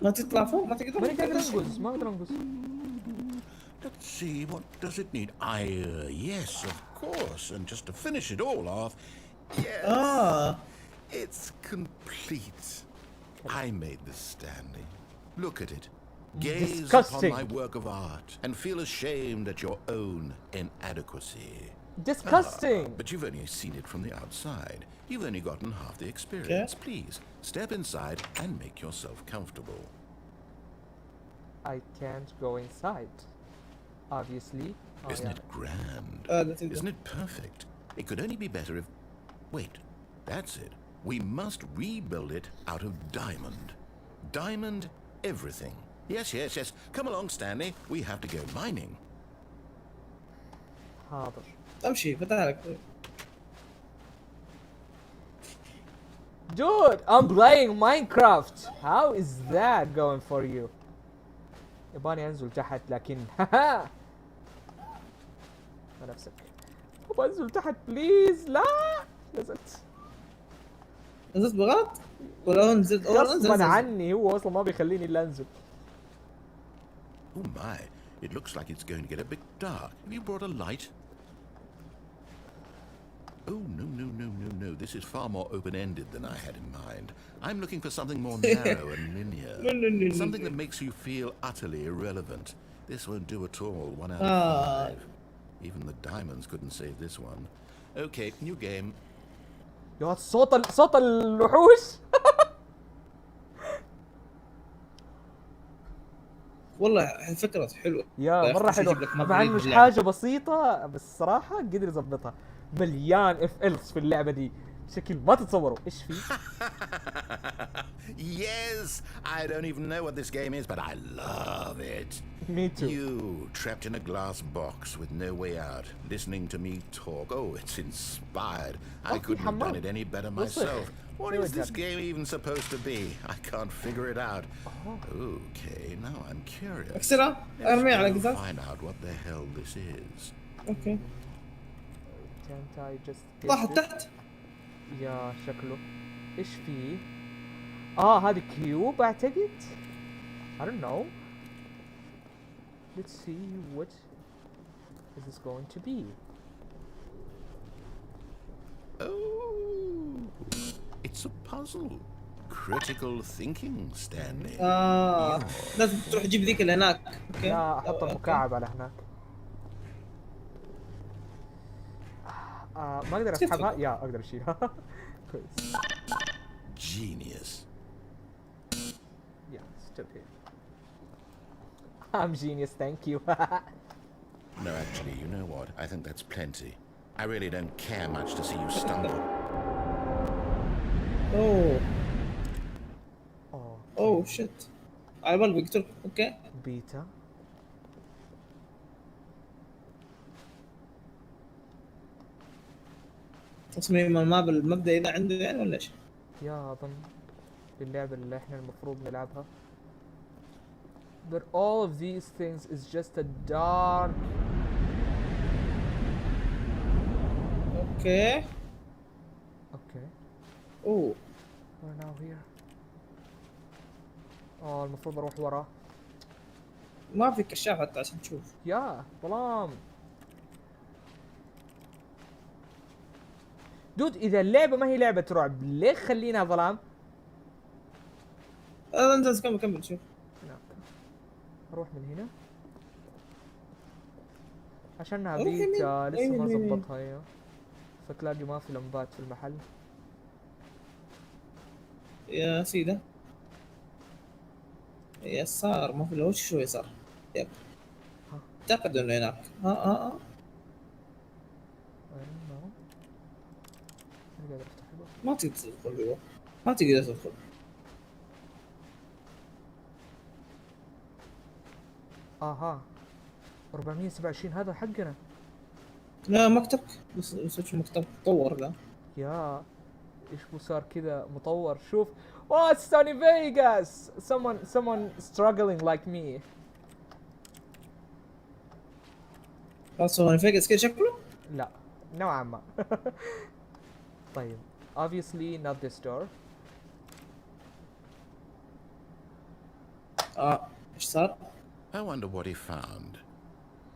ما تطلع فوق ما تقدر. ما نقدر ننقز ما نقدر ننقز. Let's see, what does it need? Yes, of course. And just to finish it all off, yes, it's complete. I made this, Stanley. Look at it. Gaze Disgusting. upon my work of art and feel ashamed at your own inadequacy. Disgusting. But you've only seen it from the outside. You've only gotten half the experience. Please, step inside and make yourself comfortable. I can't go inside. Obviously. Oh, Isn't yeah. it grand? Isn't it perfect? It could only be better if... Wait, that's it. We must rebuild it out of diamond. Diamond everything. Yes. Come along, Stanley. We have to go mining. حاضر. امشي فتح لك. Dude, I'm playing Minecraft. How is that going for you? يباني انزل تحت لكن ما نفسك. ابغى انزل تحت بليز. لا نزلت. نزلت بغلط؟ ولا هو نزلت غصبا عني، هو اصلا ما بيخليني الا انزل. Oh my, it looks like it's going to get a bit dark. Have you brought a light? Oh, no. This is far more open-ended than I had in mind. I'm looking for something more narrow and linear. No. Something that makes you feel utterly irrelevant. This won't do at all. 1 out of 5. Even the diamonds couldn't save this one. Okay, new game. يا صوت الوحوش. والله فكرة حلوة يا مرة حلوة، مع انه مش حاجة بسيطة بس صراحة قدر يظبطها. مليان اف الز في اللعبة دي بشكل ما تتصوروا. ايش في؟ Yes, I don't even know what this game is, but I love it. Me too. You, trapped in a glass box with no way out, listening to me talk. Oh, it's inspired. I couldn't have done it any better myself. What is this game even supposed to be? I can't figure it out. Okay, now I'm curious. اكسرها ارمي على Let's قزاز. find out what the hell this is. اوكي. Can't I just get طاحت this? تحت. يا شكله ايش فيه؟ هذه كيوب اعتقد. I don't know. Let's see what is this going to be. Oh, it's a puzzle. Critical thinking, Stanley. لازم تروح تجيب ذيك اللي هناك. اوكي. لا احط المكعب على هناك. ما اقدر اسحبها. يا اقدر اشيلها. كويس. Genius. Yeah, still here. I'm genius, thank you. No, actually, you know what? I think that's plenty. I really don't care much to see you stumble. اوه شت. على بالي بيقتلك. اوكي. بيتا. تصميم الماب المبدئي ده عنده يعني ولا ايش؟ يا اظن اللعبة اللي احنا المفروض نلعبها. But all of these things is just a dark. اوكي. Okay. اوه. We're now here. المفروض اروح وراه. ما في كشاف حتى عشان تشوف. يا ظلام. دود اذا اللعبة ما هي لعبة رعب ليه خلينها ظلام؟ انت كمل شوف. اروح من هنا عشانها روح بيتا يمين. لسه ما يمين. زبطها هي، فتلاقي ما في لمبات في المحل. يا سيدة يسار ما في له شو يسار. يب اعتقد انه هناك. I don't know. أنا قادر افتح الباب. ما تقدر تدخل جوا. ما تقدر تدخل. اها 427 هذا حقنا. لا مكتب بس شو مكتب تطور ذا. يا ايش بو صار كذا مطور. شوف ستوني فيغاس. someone struggling like me. خلاص هو فيجاس كذا شكله. لا نوعا ما. طيب obviously not this door. ايش صار؟ I wonder what he found.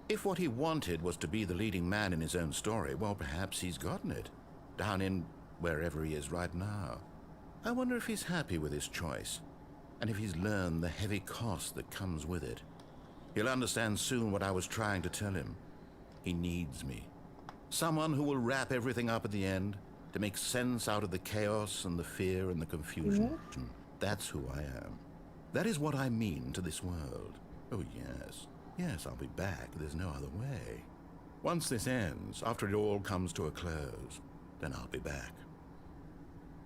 If what he wanted was to be the leading man in his own story, well, perhaps he's gotten it. Down in wherever he is right now. I wonder if he's happy with his choice, and if he's learned the heavy cost that comes with it. He'll understand soon what I was trying to tell him. He needs me. Someone who will wrap everything up at the end, to make sense out of the chaos and the fear and the confusion. That's who I am. That is what I mean to this world. Oh, yes. Yes, I'll be back. There's no other way. Once this ends, after it all comes to a close, then I'll be back.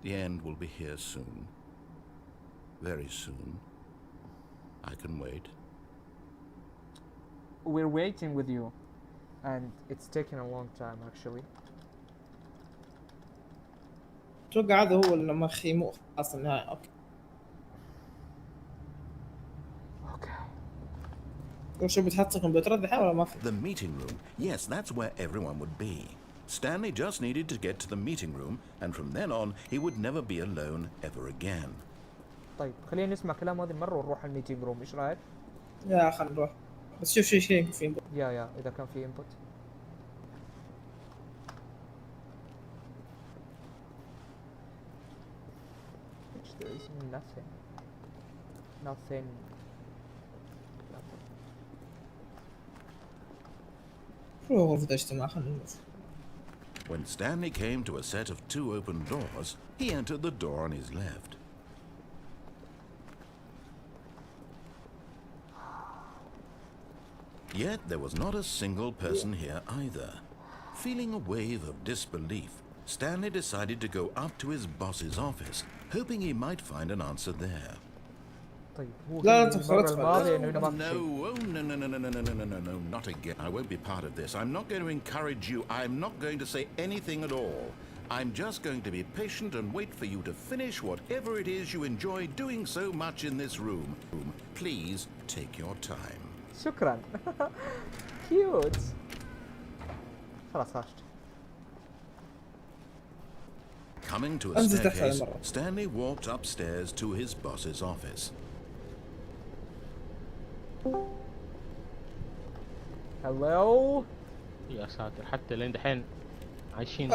The end will be here soon. Very soon. I can wait. We're waiting with you, and it's taken a long time actually. اتوقع هذا هو اللي مخي مو خلاص النهاية. اوكي. وشو بتحط الكمبيوتر الحين ولا ما في؟ The meeting room. Yes, that's where everyone would be. Stanley just needed to get to the meeting room, and from then on, he would never be alone ever again. طيب خلينا نسمع كلام هذه المرة ونروح الميتينج روم، ايش رايك؟ يا خلينا نروح. بس شوف شيء في انبوت. يا اذا كان في انبوت. There is nothing. Nothing. شو غرفة الاجتماع خلينا نشوف. When Stanley came to a set of 2 open doors, he entered the door on his left. Yet there was not a single person here either. Feeling a wave of disbelief, Stanley decided to go up to his boss's office, hoping he might find an answer there. طيب هو لا في تفرط المرة الماضية انه هنا ما في شيء. No, oh, no, not again. I won't be part of this. I'm not going to encourage you. I'm not going to say anything at all. I'm just going to be patient and wait for you to finish whatever it is you enjoy doing so much in this room. Please take your time. شكرا. كيوت. خلاص خرجت. Coming to a staircase, Stanley walked upstairs to his boss's office. Hello. يا ساتر حتى لين دحين عايشين.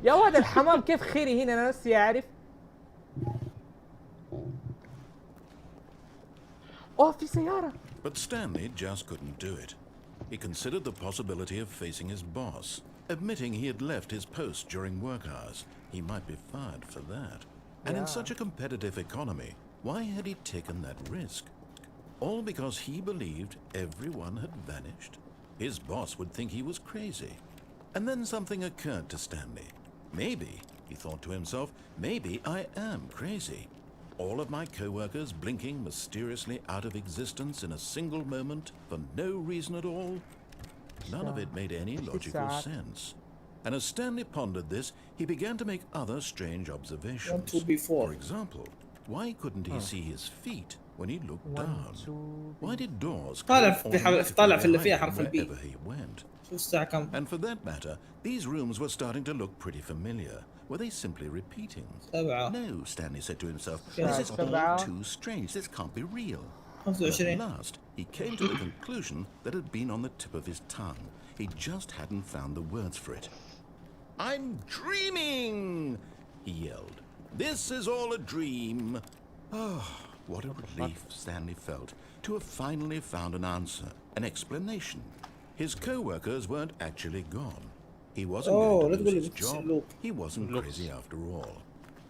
يا ولد الحمام كيف خيري هنا انا نفسي اعرف. اوه في سيارة. But Stanley just couldn't do it. He considered the possibility of facing his boss, admitting he had left his post during work hours. He might be fired for that. And in such a competitive economy, why had he taken that risk? All because he believed everyone had vanished? His boss would think he was crazy. And then something occurred to Stanley. Maybe, he thought to himself, maybe I am crazy. All of my co-workers blinking mysteriously out of existence in a single moment for no reason at all? None of it made any logical sense. And as Stanley pondered this, he began to make other strange observations. For example, why couldn't he see his feet when he looked down? Why did doors close wherever he went? And for that matter, these rooms were starting to look pretty familiar. Were they simply repeating? No, Stanley said to himself, this is all too strange. This can't be real. But at last, he came to the conclusion that had been on the tip of his tongue. He just hadn't found the words for it. I'm dreaming! He yelled. This is all a dream. Oh, what a relief Stanley felt to have finally found an answer, an explanation. His co-workers weren't actually gone. He wasn't going to lose his job. He wasn't crazy after all.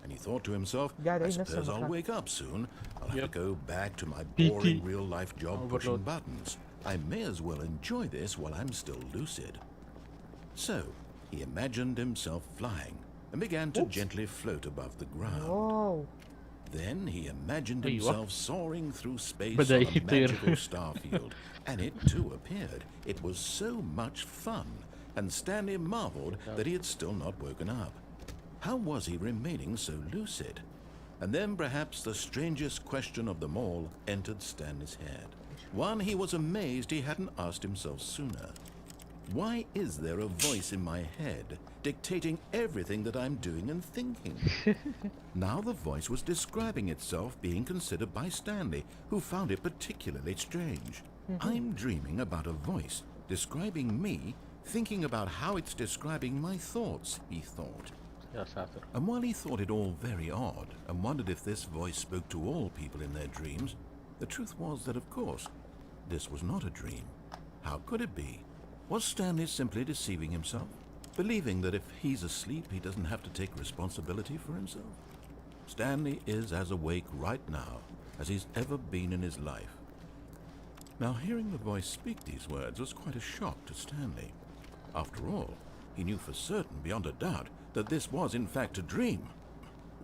And he thought to himself, I suppose I'll wake up soon. I'll have to go back to my boring real-life job pushing buttons. I may as well enjoy this while I'm still lucid. So, he imagined himself flying and began to gently float above the ground. Then he imagined himself soaring through space on a magical star field, and it too appeared. It was so much fun, and Stanley marveled that he had still not woken up. How was he remaining so lucid? And then perhaps the strangest question of them all entered Stanley's head. One he was amazed he hadn't asked himself sooner. Why is there a voice in my head dictating everything that I'm doing and thinking? Now the voice was describing itself being considered by Stanley, who found it particularly strange. I'm dreaming about a voice describing me, thinking about how it's describing my thoughts, he thought. يا ساتر. And while he thought it all very odd and wondered if this voice spoke to all people in their dreams, the truth was that, of course, this was not a dream. How could it be? Was Stanley simply deceiving himself, believing that if he's asleep, he doesn't have to take responsibility for himself? Stanley is as awake right now as he's ever been in his life. Now, hearing the voice speak these words was quite a shock to Stanley. After all, he knew for certain, beyond a doubt, that this was in fact a dream.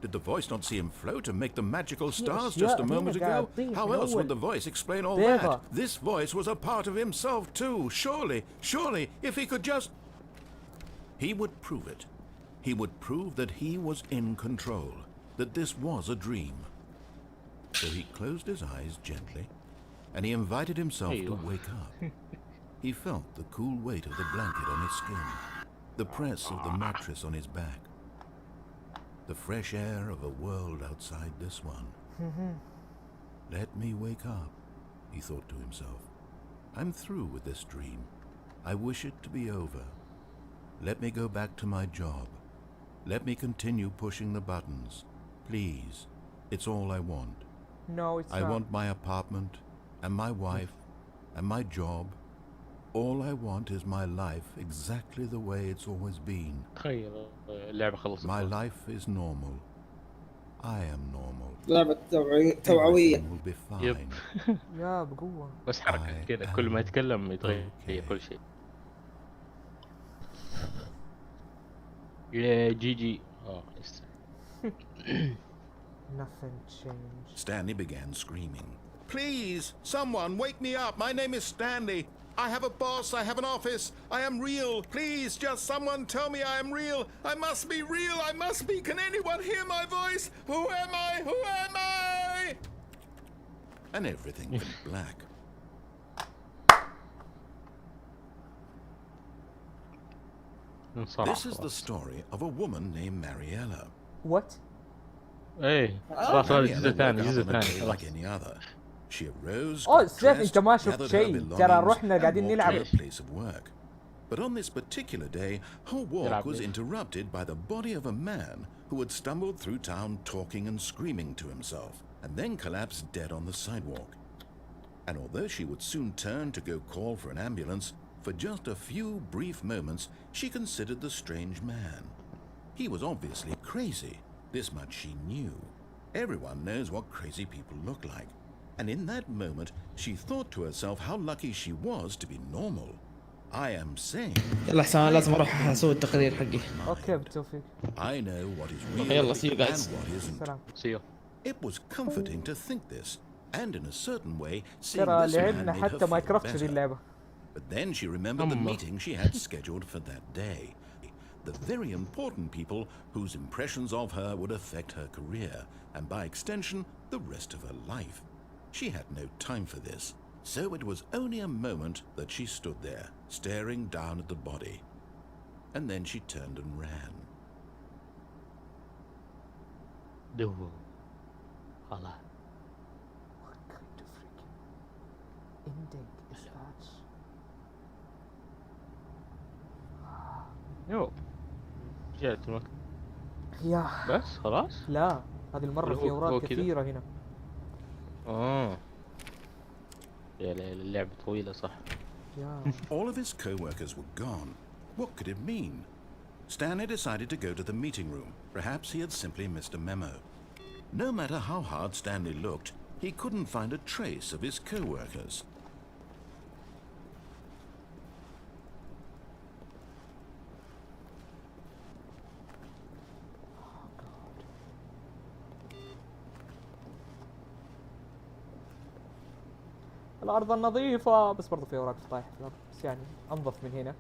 Did the voice not see him float and make the magical stars just a moment ago? How else would the voice explain all that? This voice was a part of himself too. Surely, if he could just... He would prove it. He would prove that he was in control, that this was a dream. So he closed his eyes gently, and he invited himself to wake up. He felt the cool weight of the blanket on his skin, the press of the mattress on his back, the fresh air of a world outside this one. Let me wake up, he thought to himself. I'm through with this dream. I wish it to be over. Let me go back to my job. Let me continue pushing the buttons. Please, it's all I want. No, it's not. I want my apartment, and my wife, and my job. All I want is my life exactly the way it's always been. تخيل اللعبة خلصت. My life is normal. I am normal. لعبة توعوية. Everything will be يب. fine. يا بقوة. بس حركة كذا كل ما يتكلم يتغير كل شيء. يا جي. Nothing changed. Stanley began screaming. Please, someone, wake me up. My name is Stanley. I have a boss. I have an office. I am real. Please, just someone tell me I am real. I must be real. I must be. Can anyone hear my voice? Who am I? Who am I? And everything went black. This is the story of a woman named Mariella. What? ايه خلاص هذا الجزء الثاني like any other. She arose, سيف انت ما شفت شيء ترى رحنا قاعدين نلعب. Place of work. But on this particular day, her walk was interrupted by the body of a man who had stumbled through town talking and screaming to himself, and then collapsed dead on the sidewalk. And although she would soon turn to go call for an ambulance, for just a few brief moments she considered the strange man. He was obviously crazy. This much she knew. Everyone knows what crazy people look like. And in that moment, she thought to herself how lucky she was to be normal. I am saying... يلا حسام لازم اروح اسوي التقرير حقي. اوكي بالتوفيق. I know what is real يلا see you guys. and what isn't. See you. It was comforting to think this, and in a certain way, seeing ترى this man لعبنا made her حتى feel ماينكرافت في better. اللعبة. But then she remembered the meeting she had scheduled for that day. The very important people whose impressions of her would affect her career, and by extension, the rest of her life. She had no time for this, so it was only a moment that she stood there, staring down at the body. And then she turned and ran. دو خلاص. What kind of freaking ending is that? يو رجعت المكتب يا بس خلاص؟ لا هذه المرة في أوراق كثيرة هنا. يا اللعبة طويلة صح. All of his co-workers were gone. What could it mean? Stanley decided to go to the meeting room. Perhaps he had simply missed a memo. No matter how hard Stanley looked, he couldn't find a trace of his co-workers. الأرض النظيفة بس برضو في أوراق طايحة في الأرض بس يعني أنظف من هنا.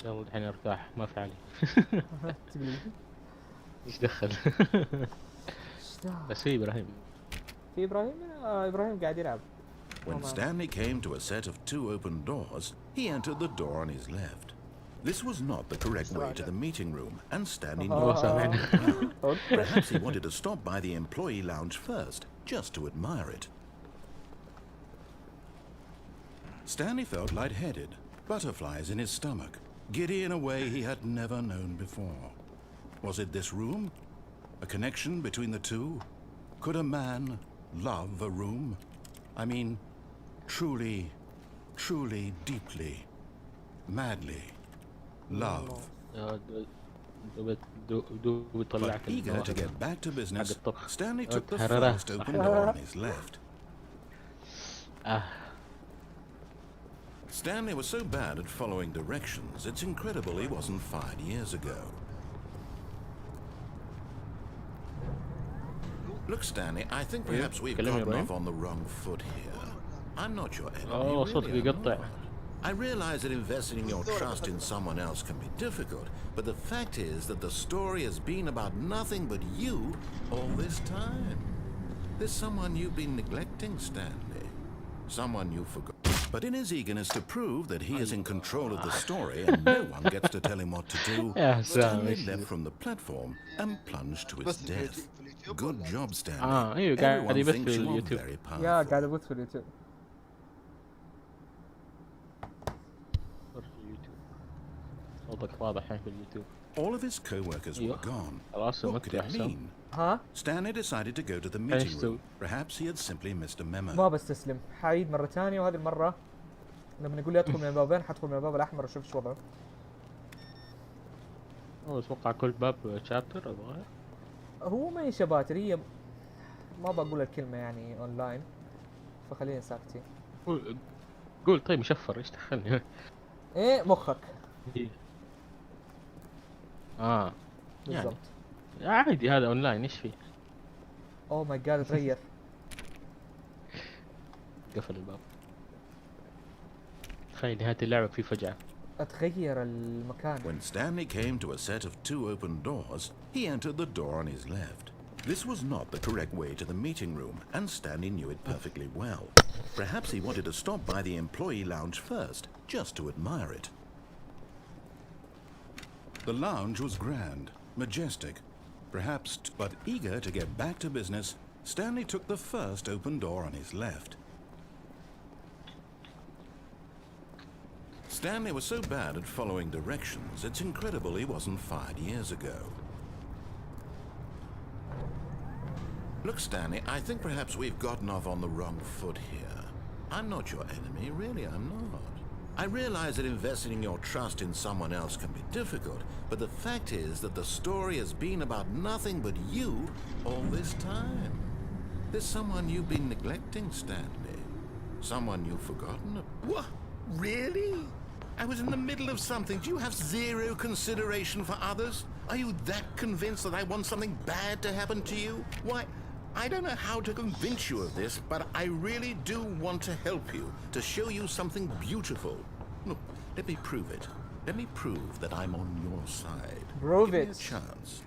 يلا الحين ارتاح ما في علي. ايش دخل؟ ايش ده؟ بس في ابراهيم. في ابراهيم؟ ابراهيم قاعد يلعب. When Stanley came to a set of 2 open doors, he entered the door on his left. This was not the correct way to the meeting room, and Stanley knew it well. Perhaps he wanted to stop by the employee lounge first, just to admire it. Stanley felt lightheaded, butterflies in his stomach, giddy in a way he had never known before. Was it this room? A connection between the two? Could a man love a room? I mean, truly, truly, deeply, madly love. But eager to get back to business, Stanley took the first open door on his left. Stanley was so bad at following directions, it's incredible he wasn't fired years ago. Look, Stanley, I think perhaps we've gotten off on the wrong foot here. I'm not your enemy, really, I'm not. I realize that investing your trust in someone else can be difficult, but the fact is that the story has been about nothing but you all this time. There's someone you've been neglecting, Stanley. Someone you forgot. But in his eagerness to prove that he is in control of the story and no one gets to tell him what to do, Stanley leapt from the platform and plunged to his death. Good job, Stanley. Everyone thinks you are very powerful. يا قاعد ابث في اليوتيوب. صوتك واضح الحين في اليوتيوب. All of his co-workers were gone. What could it mean? ها؟ Stanley decided to go to the meeting room. Perhaps he had simply missed a memo. ما بستسلم، حعيد مرة ثانية، وهذه المرة لما يقول لي ادخل من البابين حدخل من الباب الأحمر وأشوف ايش وضعه. اتوقع كل باب شابتر الظاهر. هو ما هي شباتر، هي ما بقول الكلمة يعني اونلاين، فخلينا ساكتين. قول طيب مشفر ايش دخلني؟ ايه مخك. بالضبط. يعني عادي هذا اونلاين ايش فيه؟ اوه ماي جاد تغير. قفل الباب. تخيل نهاية اللعبة في فجعة. اتغير المكان. When Stanley came to a set of 2 open doors, he entered the door on his left. This was not the correct way to the meeting room, and Stanley knew it perfectly well. Perhaps he wanted to stop by the employee lounge first, just to admire it. The lounge was grand, majestic, perhaps, but eager to get back to business, Stanley took the first open door on his left. Stanley was so bad at following directions, it's incredible he wasn't fired years ago. Look, Stanley, I think perhaps we've gotten off on the wrong foot here. I'm not your enemy, really, I'm not. I realize that investing your trust in someone else can be difficult, but the fact is that the story has been about nothing but you all this time. There's someone you've been neglecting, Stanley. Someone you've forgotten. What? Really? I was in the middle of something. Do you have zero consideration for others? Are you that convinced that I want something bad to happen to you? Why, I don't know how to convince you of this, but I really do want to help you, to show you something beautiful. Look, let me prove it. Let me prove that I'm on your side. Prove Give it. me a chance.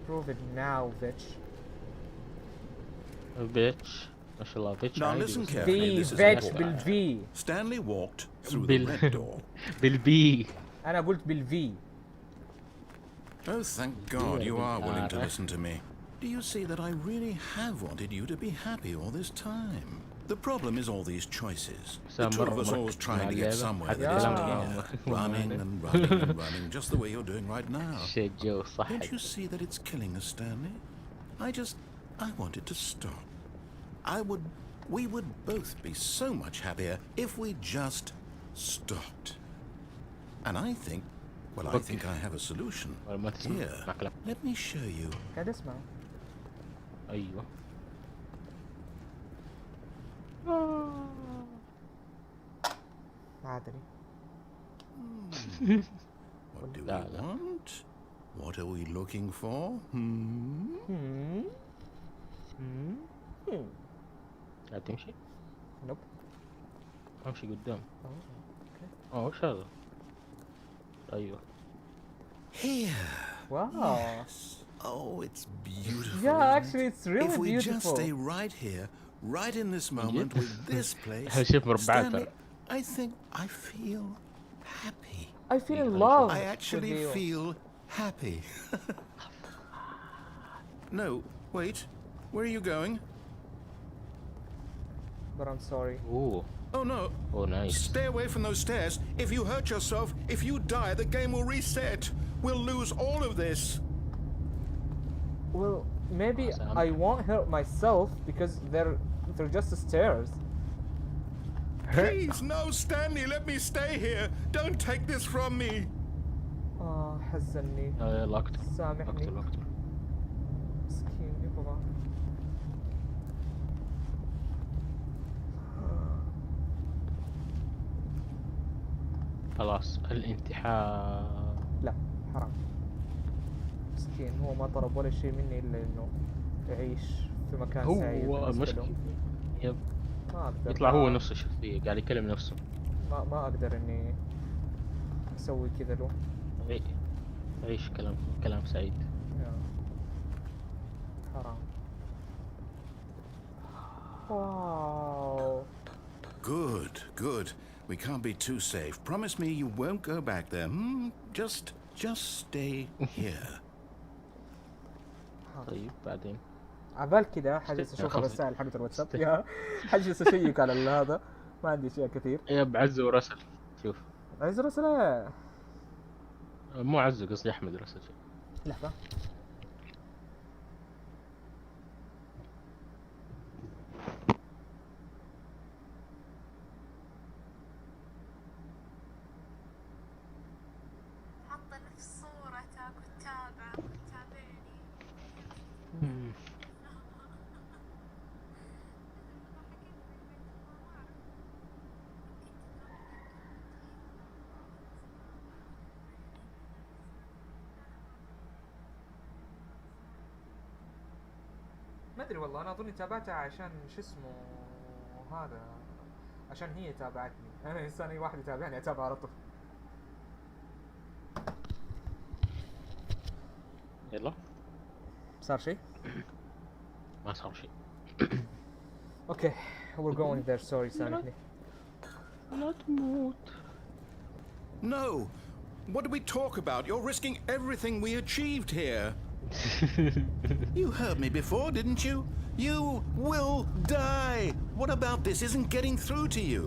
Prove it now, bitch. bitch. ما شاء الله bitch. Now listen carefully. This is bitch important. بالفي. Stanley walked through the red door. بالبي. أنا قلت بالفي. Oh, thank God you are willing to listen to me. Do you see that I really have wanted you to be happy all this time? The problem is all these choices. The two of us always trying to get somewhere that isn't here. Running and running and running, just the way you're doing right now. Don't you see that it's killing us, Stanley? I wanted to stop. We would both be so much happier if we just stopped. And I think I have a solution. Here, let me show you. قاعد اسمع. ايوه. ما ادري. What do we want? What are we looking for? قاعد تمشي؟ نوب. امشي قدام. اوكي. وش هذا؟ ايوه. Here. Wow. Yes. Oh, it's beautiful. Yeah, isn't actually, it? it's really If we just beautiful. stay right here, right in this moment with this place, هذا شيء مربعات Stanley, ترى. I think I feel happy. I feel in Yeah, love I with actually you. feel happy. No, wait. Where are you going? But I'm sorry. اوه Oh no. اوه نايس. Stay away from those stairs. If you hurt yourself, if you die, the game will reset. We'll lose all of this. Well, maybe Sam. I won't hurt myself because they're just stairs. Please, no, Stanley, let me stay here. Don't take this from me. حزني. يلا اقتل سامحني. اقتل. مسكين يبغى. خلاص الانتحار. لا حرام. مسكين هو ما طلب ولا شيء مني الا انه يعيش في مكان سعيد. هو بالنسبة مشكلة. له. يب ما اقدر. يطلع هو نفس الشخصية قاعد يكلم نفسه. ما اقدر اني اسوي كذا له. عيش كلام سعيد. يا. حرام. واو. Good, good. We can't be too safe. Promise me you won't go back there. Just stay here. طيب بعدين عبال كذا حجلس اشوف الرسائل حقت الواتساب. يا حجلس اشيك على هذا. ما عندي اشياء كثير. يب عزة ورسل. شوف عايز رسالة. مو عزة قصدي احمد رسل. لحظة. حط نفس صورتك وتتابعك وتتابعني. ما ادري والله انا اظني تابعتها عشان شو اسمه هذا عشان هي تابعتني. انا انسان اي واحد يتابعني اتابعه على طول. يلا صار شيء؟ ما صار شيء. اوكي we're going there. sorry سامحني. لا تموت. No. What did we talk about? You're risking everything we achieved here. You heard me before, didn't you? You will die. What about this isn't getting through to you?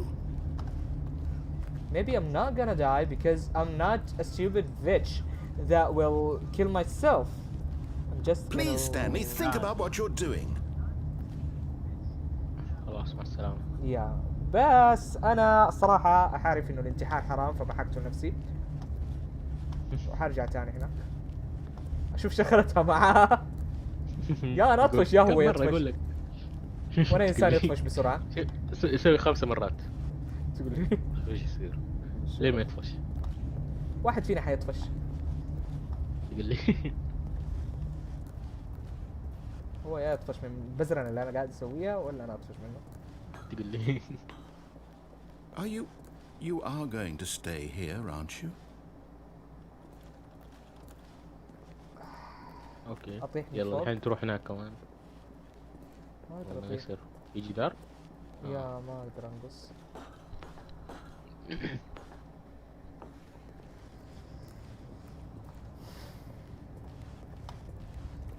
Maybe I'm not gonna die because I'm not a stupid bitch that will kill myself. I'm just Please, gonna... Stanley, think about what you're doing. خلاص مع السلامة. يا بس انا صراحة اعرف انه الانتحار حرام فما حقتل نفسي. وحرجع تاني هناك اشوف شغلتها معاه. يا انا اطفش يا هو مرة أقول يطفش. لك وانا انسان يطفش بسرعة. يسوي 5 مرات. تقول لي ايش يصير؟ ليه ما يطفش؟ واحد فينا حيطفش. يقول لي هو يا يطفش من البزرنة اللي انا قاعد اسويها ولا انا اطفش منه. تقول لي You are going to stay here, aren't you? اوكي أطيح من يلا فوق؟ الحين تروح هناك كمان. ما اقدر والله اطيح. يصير في جدار. يا ما اقدر انقص.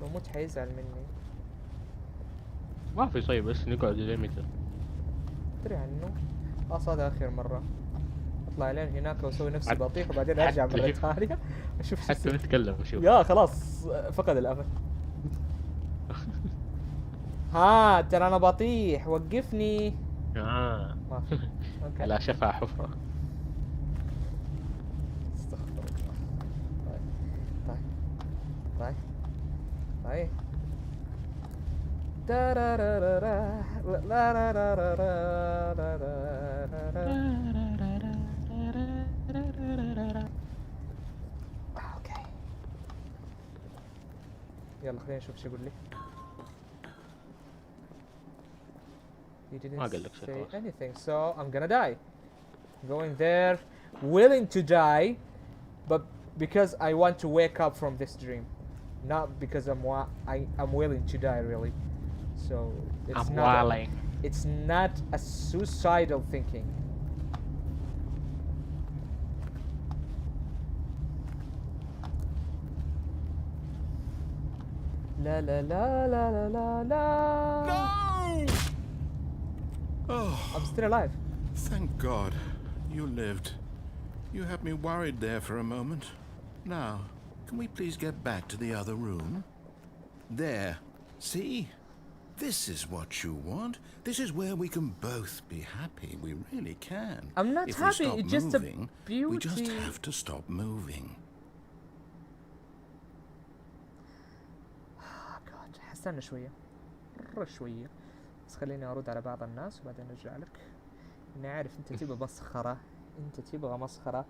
لو مت حيزعل مني. ما في طيب بس نقعد زي متى. ادري عنه. هذا اخر مرة اطلع لين هناك واسوي نفسي حتى- بطيح وبعدين ارجع حتى مرة شوف. ثانية اشوف شو حتى يصير. نتكلم شوف. يا خلاص فقد الامل. ها ترى انا بطيح وقفني. ما في. اوكي على شفا حفرة. استغفر الله. طيب طيب طيب تارارارارا. اوكي يلا خلينا نشوف شو يقول لي. He didn't ما قال لك شيء say خلاص. anything so I'm gonna die. Going there willing to die but because I want to wake up from this dream, not because I'm willing to die really. So it's I'm not willing. it's not a suicidal thinking. La la la la la la la. No! Oh, I'm still alive. thank God. You lived. You had me worried there for a moment. Now, can we please get back to the other room? There. See? This is what you want. This is where we can both be happy. We really can. I'm not if happy, we stop it's just a moving, beauty. we just have to stop moving. God. حستنى شوية. مرة شوية. بس خليني أرد على بعض الناس وبعدين أرجع لك. إني عارف أنت تبغى مسخرة. أنت تبغى مسخرة.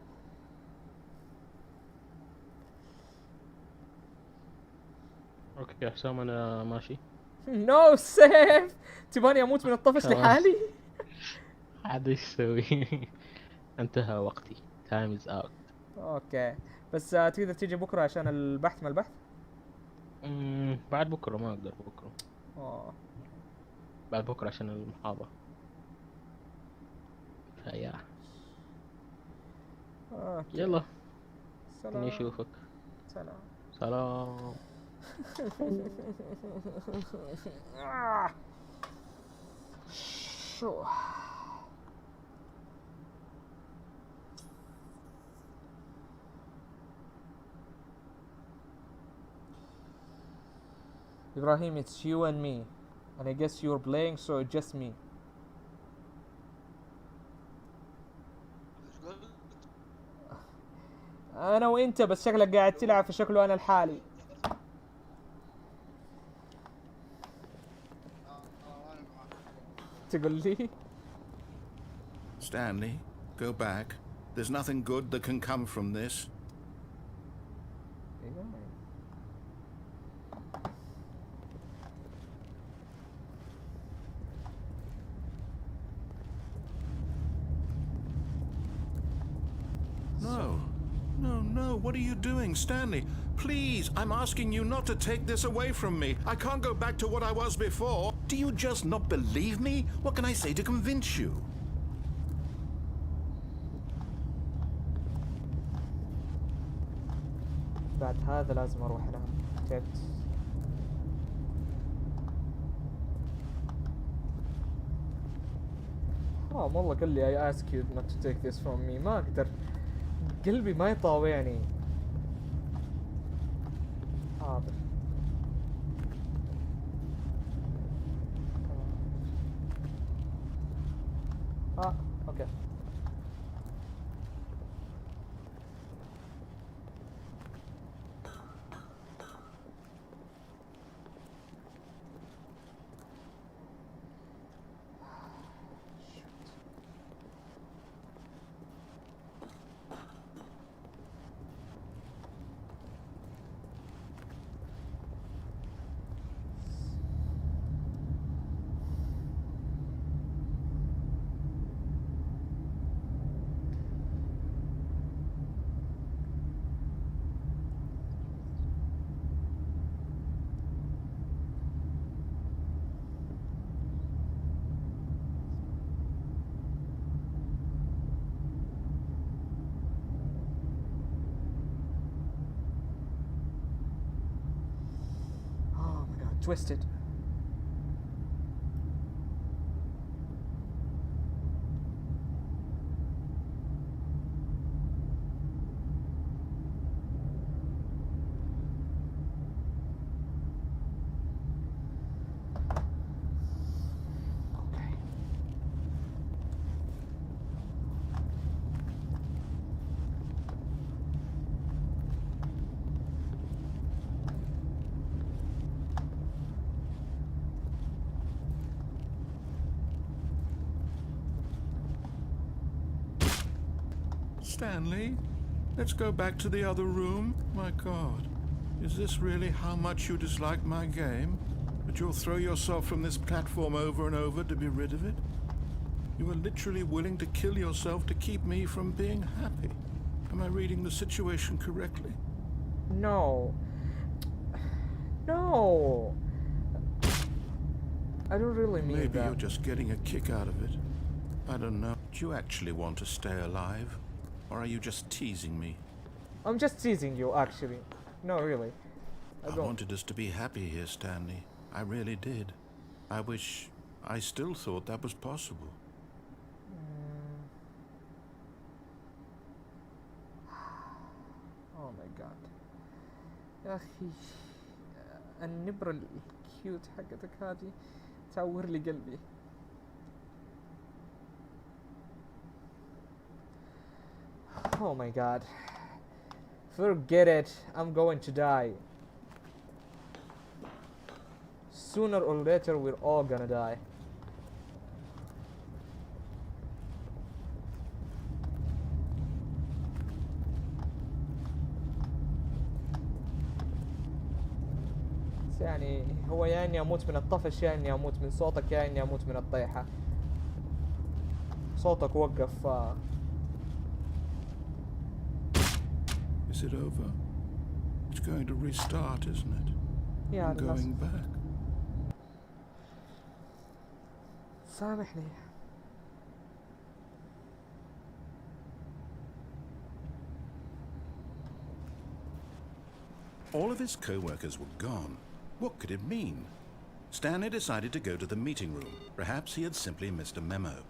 اوكي حسام انا ماشي. نو سيف. تبغاني أموت من الطفش لحالي؟ عاد ايش اسوي؟ انتهى وقتي. تايم از اوت. أوكي. بس تقدر تيجي بكرة عشان البحث ما البحث؟ بعد بكره ما اقدر بكره. بعد بكره عشان المحاضرة. فيا يلا سلام. اني اشوفك. سلام. سلام. شو Ibrahim, it's you and me, and I guess you're playing, so it's just me. ايش قلت؟ انا وانت، بس شكلك قاعد تلعب فشكله انا لحالي. انا معك. تقول لي Stanley, go back. There's nothing good that can come from this. No. No, no. What are you doing, Stanley? Please, I'm asking you not to take this away from me. I can't go back to what I was before. Do you just not believe me? What can I say to convince you? بعد هذا لازم اروح انام. تعبت. والله قال لي I ask you not to take this from me. ما اقدر، قلبي ما يطاوعني. حاضر. اوكي. Twisted. Stanley, let's go back to the other room. My God, is this really how much you dislike my game? That you'll throw yourself from this platform over and over to be rid of it? You are literally willing to kill yourself to keep me from being happy. Am I reading the situation correctly? No. No. I don't really mean Maybe that. you're just getting a kick out of it. I don't know. Do you actually want to stay alive? Or are you just teasing me? I'm just teasing you, actually. No, really. I I don't. wanted us to be happy here, Stanley. I really did. I wish I still thought that was possible. Oh my god. يا أخي النبرة الكيوت حقتك هذه تعور لي قلبي. Oh my god. Forget it. I'm going to die. Sooner or later, we're all gonna die. يعني هو يا اني اموت من الطفش يا اني اموت من صوتك يا اني اموت من الطيحة. صوتك وقف. Is it over? It's going to restart, isn't it? يا I'm going للأسف. back. سامحني. All of his co-workers were gone. What could it mean? Stanley decided to go to the meeting room. Perhaps he had simply missed a memo.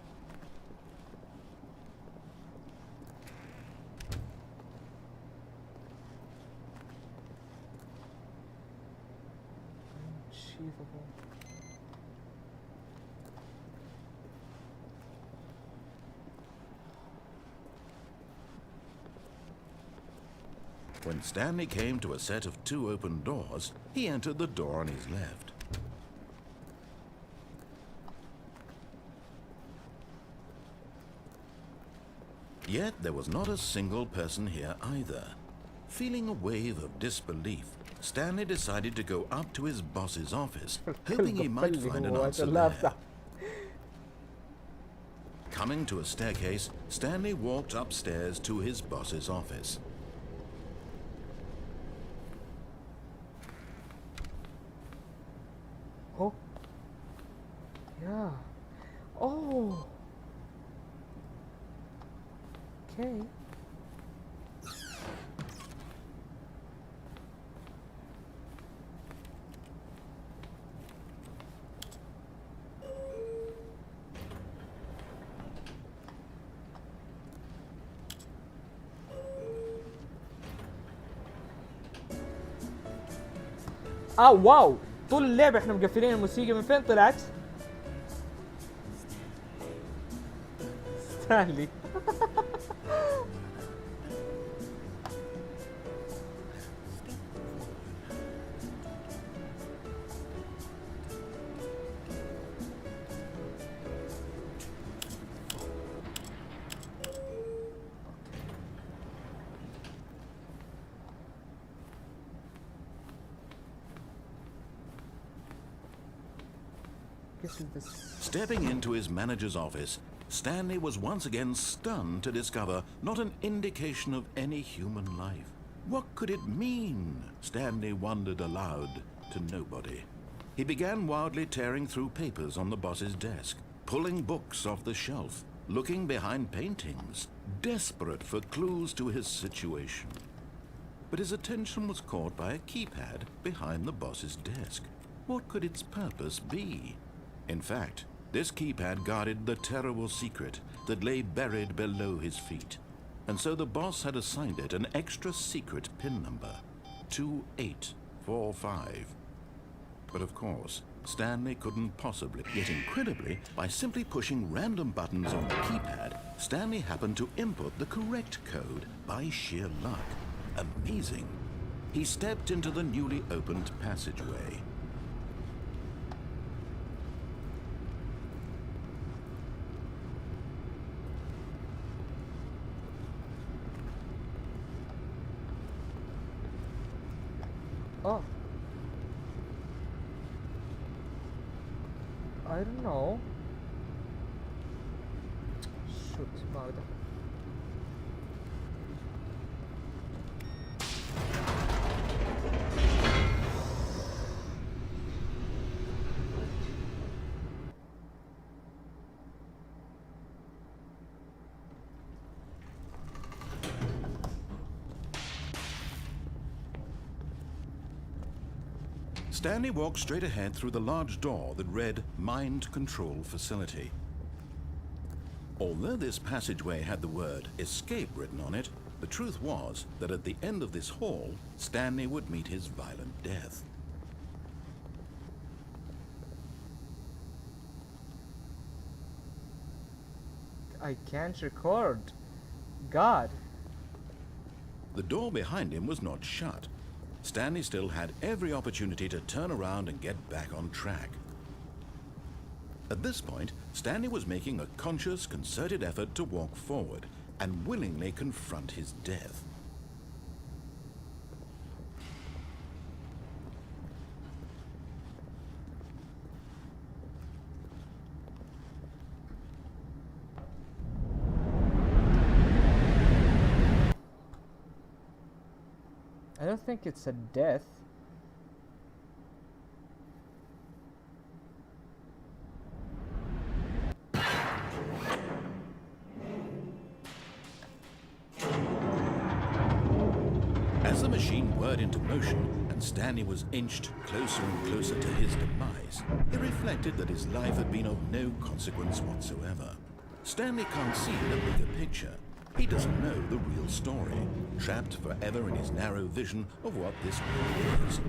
Unbelievable. When Stanley came to a set of 2 open doors, he entered the door on his left. Yet there was not a single person here either. Feeling a wave of disbelief, Stanley decided to go up to his boss's office, hoping he might find an answer there. Coming to a staircase, Stanley walked upstairs to his boss's office. Oh. Yeah. Oh. Okay. واو، طول اللعبة احنا مقفلين الموسيقى. من فين طلعت؟ ستانلي. Stepping into his manager's office, Stanley was once again stunned to discover not an indication of any human life. What could it mean? Stanley wondered aloud to nobody. He began wildly tearing through papers on the boss's desk, pulling books off the shelf, looking behind paintings, desperate for clues to his situation. But his attention was caught by a keypad behind the boss's desk. What could its purpose be? In fact, this keypad guarded the terrible secret that lay buried below his feet. And so the boss had assigned it an extra secret PIN number, 2845. But of course, Stanley couldn't possibly. Yet incredibly, by simply pushing random buttons on the keypad, Stanley happened to input the correct code by sheer luck. Amazing. He stepped into the newly opened passageway. Oh. I don't know. Shoot, ما أقدر. Stanley walked straight ahead through the large door that read Mind Control Facility. Although this passageway had the word escape written on it, the truth was that at the end of this hall, Stanley would meet his violent death. I can't record. God. The door behind him was not shut. Stanley still had every opportunity to turn around and get back on track. At this point, Stanley was making a conscious, concerted effort to walk forward and willingly confront his death. I don't think it's a death. As the machine whirred into motion and Stanley was inched closer and closer to his demise, he reflected that his life had been of no consequence whatsoever. Stanley can't see the bigger picture. He doesn't know the real story, trapped forever in his narrow vision of what this world is.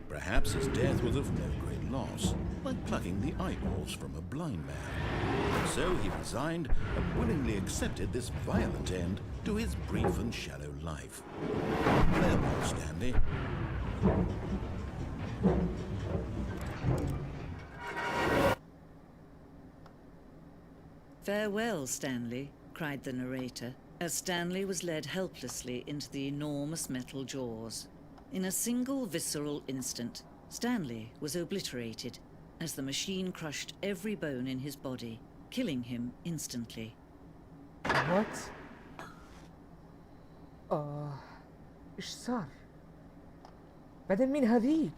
Perhaps his death was of no great loss, like plucking the eyeballs from a blind man. And so he resigned and willingly accepted this violent end to his brief and shallow life. Farewell, Stanley. Farewell, Stanley, cried the narrator, as Stanley was led helplessly into the enormous metal jaws. In a single visceral instant, Stanley was obliterated as the machine crushed every bone in his body, killing him instantly. What? إيش صار؟ بعدين مين هذيك؟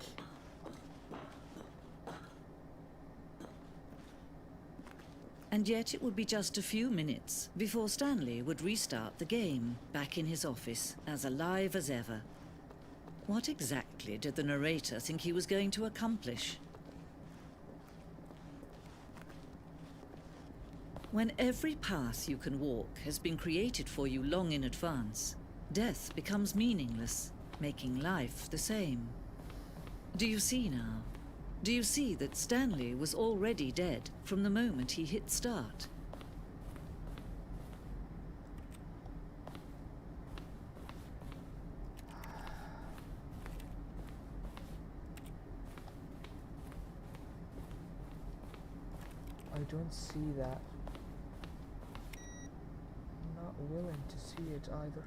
And yet it would be just a few minutes before Stanley would restart the game, back in his office, as alive as ever. What exactly did the narrator think he was going to accomplish? When every path you can walk has been created for you long in advance, death becomes meaningless, making life the same. Do you see now? Do you see that Stanley was already dead from the moment he hit start? I don't see that. I'm not willing to see it either.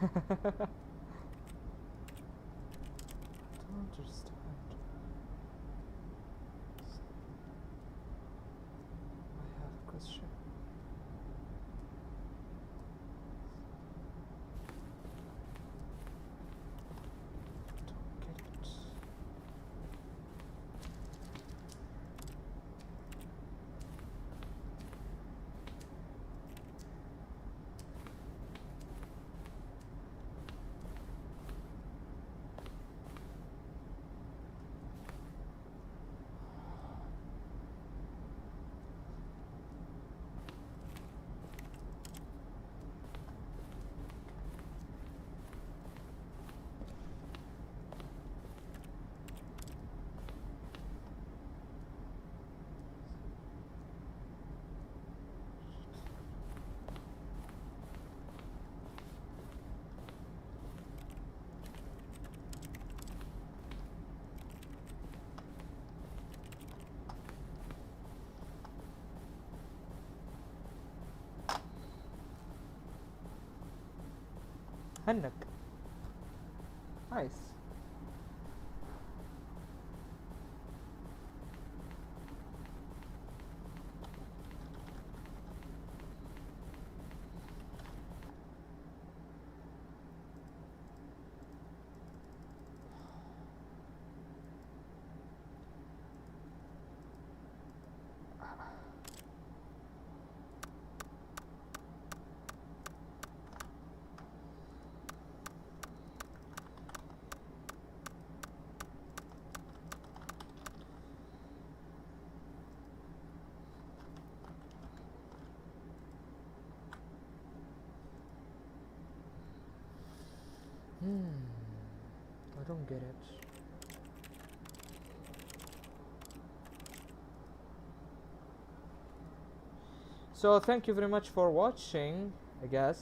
Don't understand. I have a question. Don't get it. هنك. نايس. I don't get it. So thank you very much for watching, I guess.